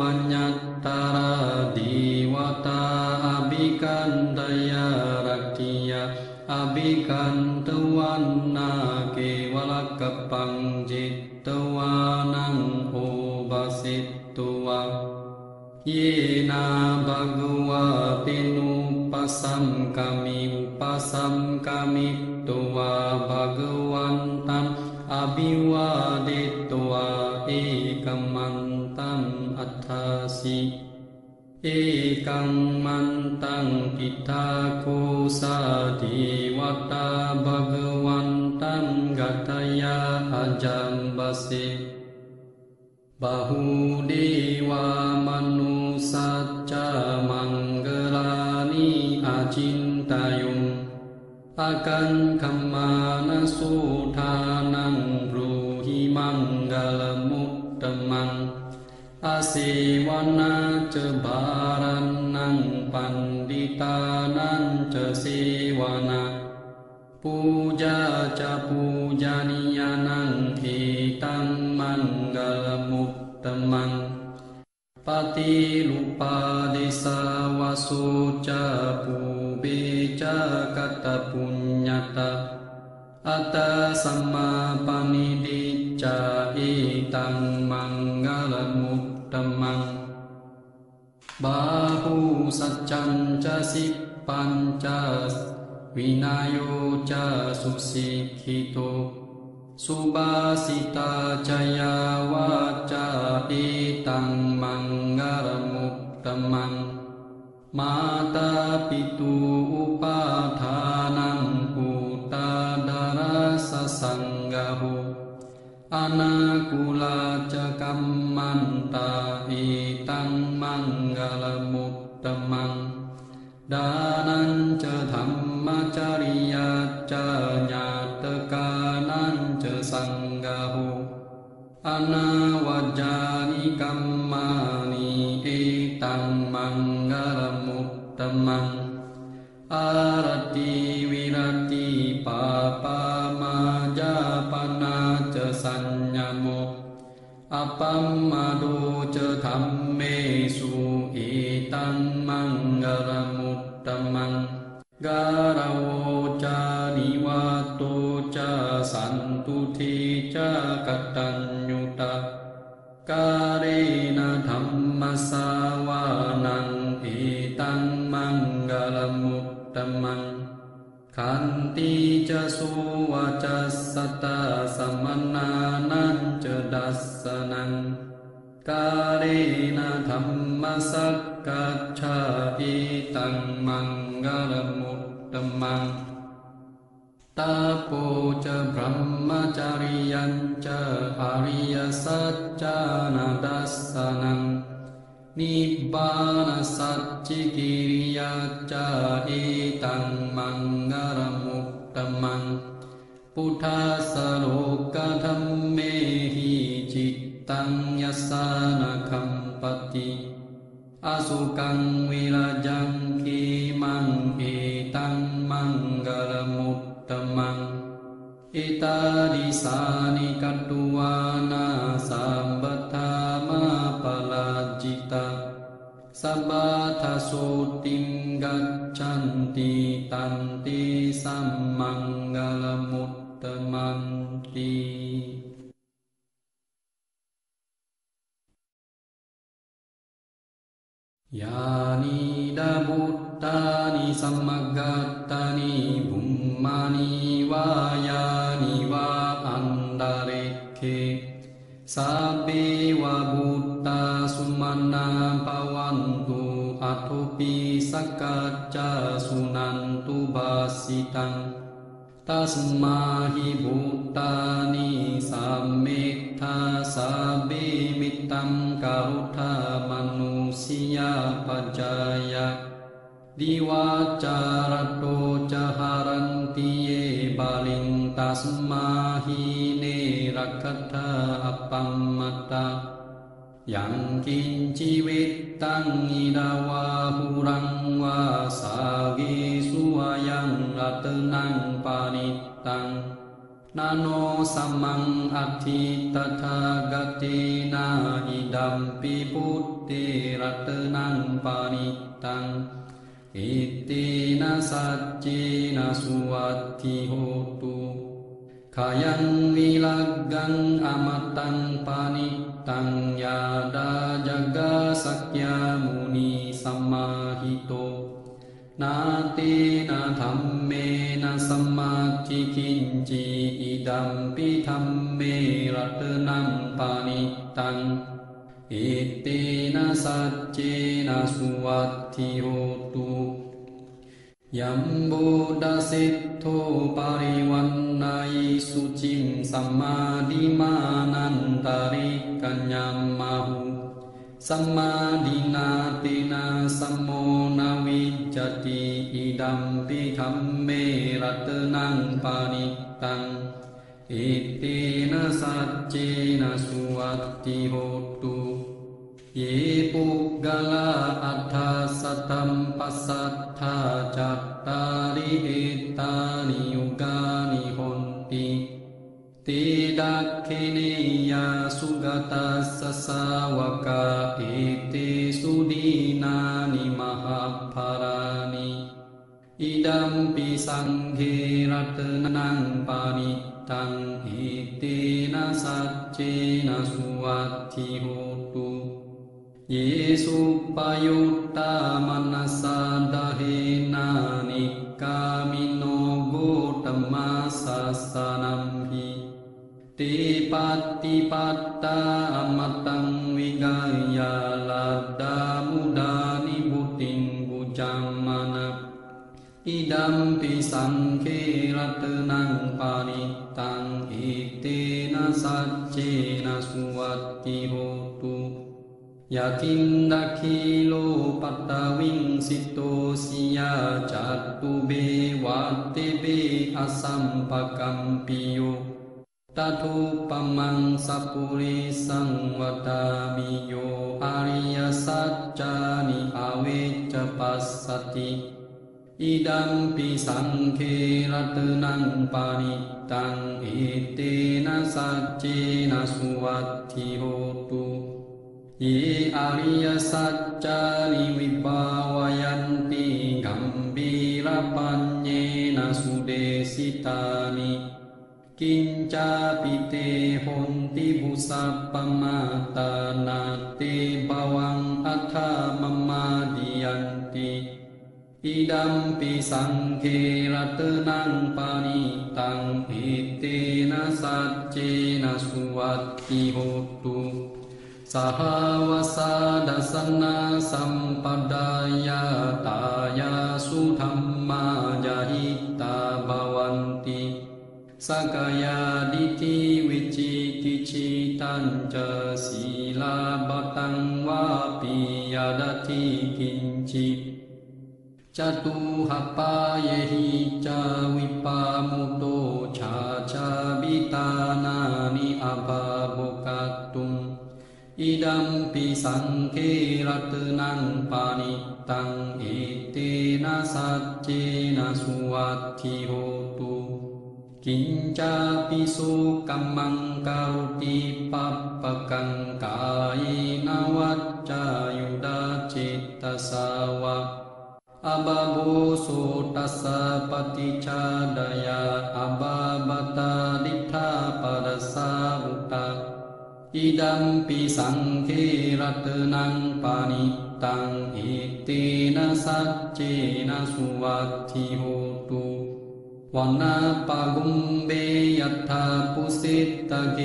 อัญญัตตาราดีวตาอภิกันตยารักขิยาอภิกันตวันนาเกวลกัปปังจิตตวานังโอบาสิตตัวเยนาภะคะวะปินุปัสสัมกามิอุปัสสัมกามิตัวภะคะวันตังอภิวาเดตัวเอกัมมันตังอัฏฐาสิเอกังมันตังกิตาโคสาทิวัตตาภะคะวันตังกัตถยาอาจัมบาสิบาหูเดวามนุสัจจามังกลานิอาจินตายุงอากันคัมมานะสุทานังบรูหิมังกลมุตตมังอาเสวนาเจบารันนังปันดิตานันเจเสวนาปูจาจะปูจานิยานังเอตังมังกลมุตตมังปฏิลุปาเดสาวาสุจาปูเบจากตปุญญาตาอัตตสัมมาปณิดิจาเอตังมังกลมุตตมังบาหูสัจจัญจะสิปปัญจะวินัยโยจะสุสิกขิโตสุบาสิตาจยาวาจาเอตังมังกลมุตตมังมาตาปิตุอุปาทานังปุตตาดาราสสังกาโหอนาคุลาจะกัมมันตาเอตังมังกลมุตตมังดานันจะธรรมจริยาจะญาตกานันจะสังฆาโหอนาวจานิกัมมานิเอตังมังกลมุตตมังอารติวิรติปาปามาจาปนาจะสัญญโมอปัมมาโดจะธัมเมสุเอตังมังกลมุตตมังการโวจานิวาโตจะสันตุเทจะกัตตัญญูตาการเรนะธัมมสาวานังเอตังมังกลมุตตมังขันติจะสุวัจสัตตาสัมมนานันจะดัสสนังกาเรนะธัมมสักกัจฉาเอตังมังกลมุตตมังตาโปจะพรหมจาริยัญจะอริยสัจจานาดัสสนังนิบบานะสัจจิกิริยาจาเอตังมังกลมุตตมังพุทธัสสะโลกธัมเมหิจิตตังยัสสานะคัมปติอสุกังวิราจังคีมังเอตังมังกลมุตตมังอิตาดิสานิกัตตุวานาสัมบัทธามาปลาจิตาสัพพะทาสุติงกัจฉันติตันติสัมมังกลมุตตมังติยานิดาบุตตานิสัมมกัตตานิบุมมานิวายานิวาอันดาเรเคสัพเพวะบุต ทุปิสกัจจาสุนันตุบาสิตังตัสมาหิบุตตานิสัมมิทธาสัพพิมิตตังกะรุธามนุสิยาปัจจายะดิวาจารโตจหารันติเยบาลิงตัสมาหิเนรักขัตถาอัปปัมมัตตายังกินชีวิตตังอิดาวาหุรังวาสากิสุอายังรัตนังปานิตังนาโนสัมมังอัตถิตถากเตนะอิดัมปิพุทธิรัตนังปานิตังอิตินะสัจเจนะสุวัตถิโหตุขายังวิลักกังอมตังปานิตังยาดาจักกะสักยามุนีสัมมาหิโตนาเตนะธัมเมนะสัมมาทิคินจิอิดัมปิธัมเมรัตนังปานิตังอิตินะสัจเจนะสุวัตถิโหตุยัมโบดาสิทโธปาริวันนายิสุจิมสัมมาดิมานันตาริกัญญามาหุสัมมาดินาตินาสัมโมนาวิจติอิดัมปิธัมเมรัตนังปานิตังอิตินะสัจเจนะสุวัตถิโหตุเยปุกลาอัฏฐสตัมปัสสัทธาจัตตาริเอตานิยุกานิหนติติดักเขเนยาสุกตัสสะสาวกาเอเตสุดีนานิมหาภารานิอิดัมปิสังเฆรัตนังปานิตังอิตินะสัจเจนะสุวัตถิโหตุเยสุปยุตตามนัสสะดาเหนานิกามิโนโกตมัสสะสะนัมหิติปัตติปัตตาอมตังวิกายาลัดดามุดานิบุติงบุจัมมานะอิดัมปิสังเขรัตนังปานิตังอิเตนะสัจเจนะสุวัตถิโหตุยะทินดักขิโลปัตตวิงสิโตสิยาจัตตุเบวัตเตเบอสัมปกัมปิโยตถุปมังสัพพุริสังวตามิโยอริยสัจจานิอเวจจปัสสติอิดัมปิสังเขรัตนังปานิตังอิเตนะสัจเจนะสุวัตถิโหตุเยอริยสัจจานิวิภาวายันติกัมบีระปัญเยนะสุเดสิตานิกินจาปิเตหนติบุสัพปมาตานาเตภวังอัฏฐมมาดิยันติอิดัมปิสังเขรัตนังปานิตังอิเตนะสัจเจนะสุวัตถิโหตุสหวสาดัสนาสัมปดายาตายาสุธรรมายาหิตาภวันติสกายาดิทิวิจิกิจิตัญจศีลาบตังวาปิยาดทิกินจิจตุหัปปายหิจาวิปามุโตชาชาบิตานานิอาภาโบกัตตุงอิดัมปิสังเขรัตนังปานิตังอิเตนะสัจเจนะสุวัตถิโหตุกินจาปิสุกัมมังการุติปัปปะกังกายนวัจจายุดาจิตตสาวะอบาโบโสตัสสะปฏิชาดายาอบาบตาดิทธาปรัสสาวุตตาอิดัมปิสังเขรัตนังปานิตังอิเตนะสัจเจนะสุวัตถิโหตุวันนาปะกุมเบยัตถาปุสิตตะเก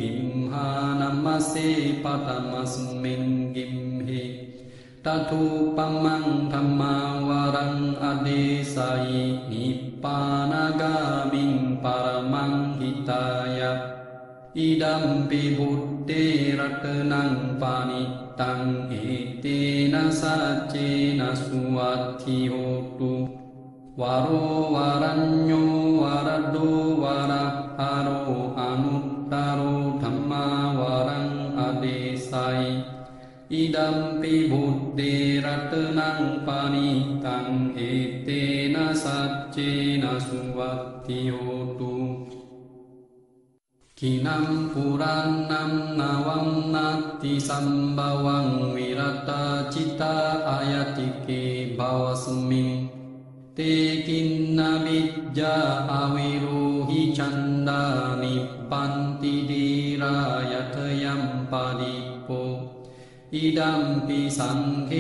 กิมหานัมมะเสปะตมัสมิงกิมหิต ทุปัมมังธัมมาวารังอเดสายนิพพานากามิงปรมังหิตายะอิดัมปิบุตเตรัตนังปานิตังเอเตนะสัจเจนะสุวัตถิโหตุวาโรวารัญโยวารัดโดวาระหะโรอนุตตโรธัมมาวารังอเดสัยอิดัมปิบุตเตรัตนังปานิตังเอเตนะสัจเจนะสุวัตถิโหตุขินัมปุรานัมนาวัมนัตติสัมภวังวิรัตจิตาอายติเกภวสมิงเตกินนาวิจจาอวิโรหิชันดานิปันติดีรายทยัมปาดิโปอิดัมปิสังเข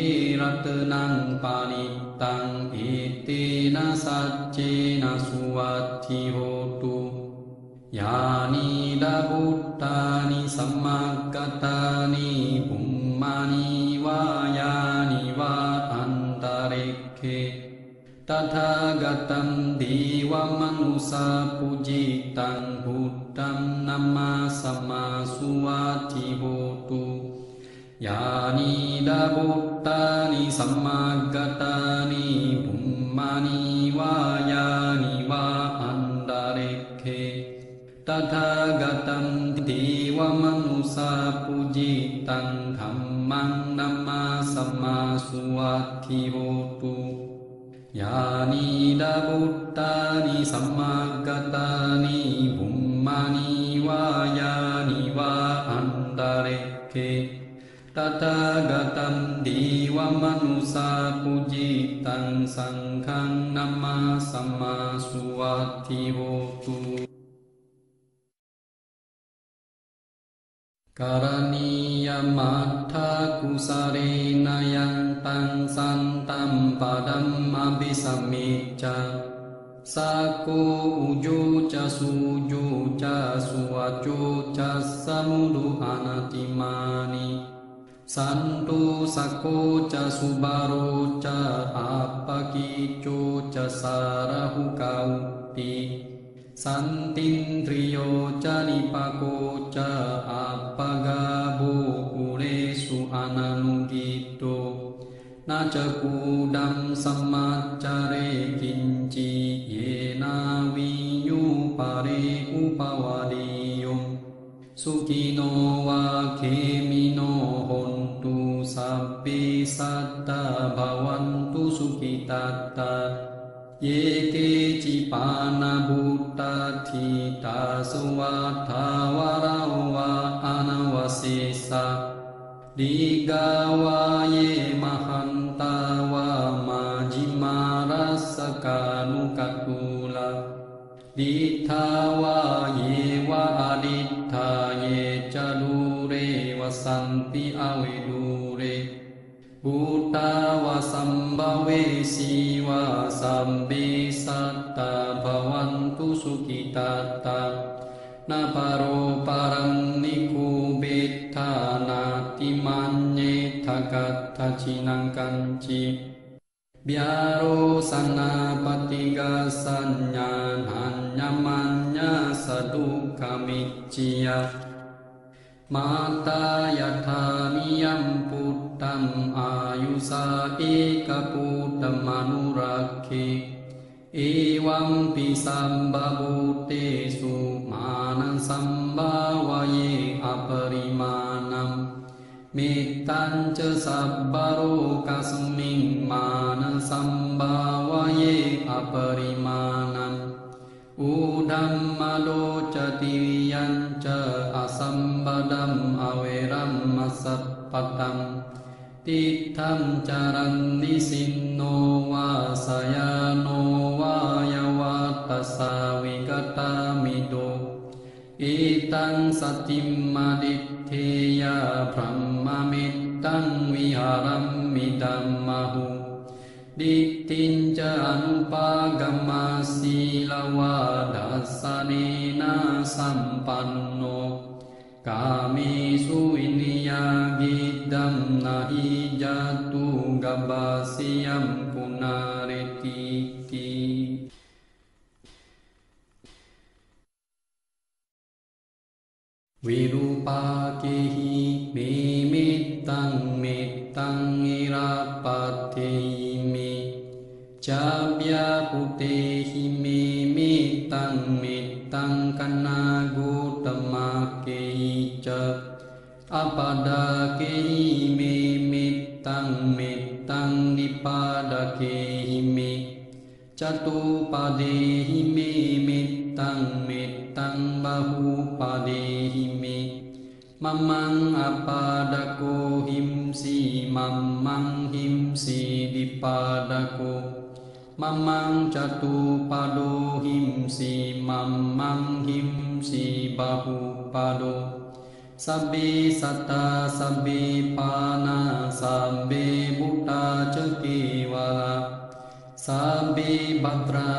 รัตนังปานิตังเอเตนะสัจเจนะสุวัตถิโหตุยานิดาบุตตานิสัมมากัตตานิปุมมานิวายานิวาอันตะเรเขตถาคตัมดีวมนุสาปุจิตังพุทธัมนัมมาสัมมาสุวัตถิโหตุยานิดาบุตตานิสัมมากัตตานิปุมมานิวายานิวาอันตะเรเขตถาคตัมดีวมนุสาปุจิตังธัมมังนัมมาสัมมาสุวัตถิโหตุยานิดาบุตตานิสัมมากัตตานิปุมมานิวายานิวาอันตะเรเขตถาคตัมดีวมนุสาปุจิตังสังฆังนัมมาสัมมาสุวัตถิโหตุการณียมัตถากุสาเรนะยังตังสันตัมปะดัมมะภิสัมมิจจาสักโกอุโจจะสุโจจะสุวัจโจจะสมุดุอนัตติมานิสันตุสักโกจะสุบาโรจะอัปปกิโจจะสาระหุกาอุติสันตินทริโยจะนิปโกจะอัปปกาโบกุเรสุอนันุกิโตนาจะกูดัมสัมมาจาเรกินจิเยนาวิญูปาเรอุปวาดิยมสุขิโนวาเขมิโนโหนตุสัพพิสัตตาภวันตุสุขิตัตตาเยเกจิปานาบุตตาทิตาสวัฏฐาวราวะอนาวสิสะดิกาวาเยมหันตาวามาจิมารัสกานุกัตุลาดิทาวาเยวะอดิทาเยจลูเรวสันติอเวดูเรบุตตาวะสัมภเวสีวะสัมปิสัตตาภวันตุสุขิตัตตานาปโรปารังนิคูเบทธานาติมัญเนทกัตถชินังกัญจิบิอาโรสันนาปฏิกาสัญญาหัญญมัญญาสดุขมิจจิยามาตายธานิยัมพุทธัมอายุสาเอกพุทธมนุรักขิเอวัมปิสัมบาบุเตสุมานังสัมบาวะเยอปริมานัมเมตตัญจะสัพพโรกัสมิงมานังสัมบาวะเยอปริมานัมอุดัมมโลจติยัญจะอสัมบดัมอเวรัมมัสสปตัมติทัมจารันนิสินโนวาสยาโนวายวัตตสาวิกตามิโดอิตังสติมมาดิเทยาพรหมมิตตังวิหารัมมิดัมมหุดิตินจานุปากมมาสีลวาดัสสเนนะสัมปันโนกามิสุวินิยากิดัมนาหิจัตุ gabbasiyam punaretiti. Virupakehi mimittang mittang irapatehi me cabya putehi mimittang mittang kanagutamakehi ca apadakehi mimittang mittang dipadakehi me catupadehi mimittang mittang bahupadehi me mamang apadako himsi mamang himsi dipadako mamang catupado himsi mamang himsi bahupado sabbe satta sabbe pana sabbe buddha cekewala sabbe bhadra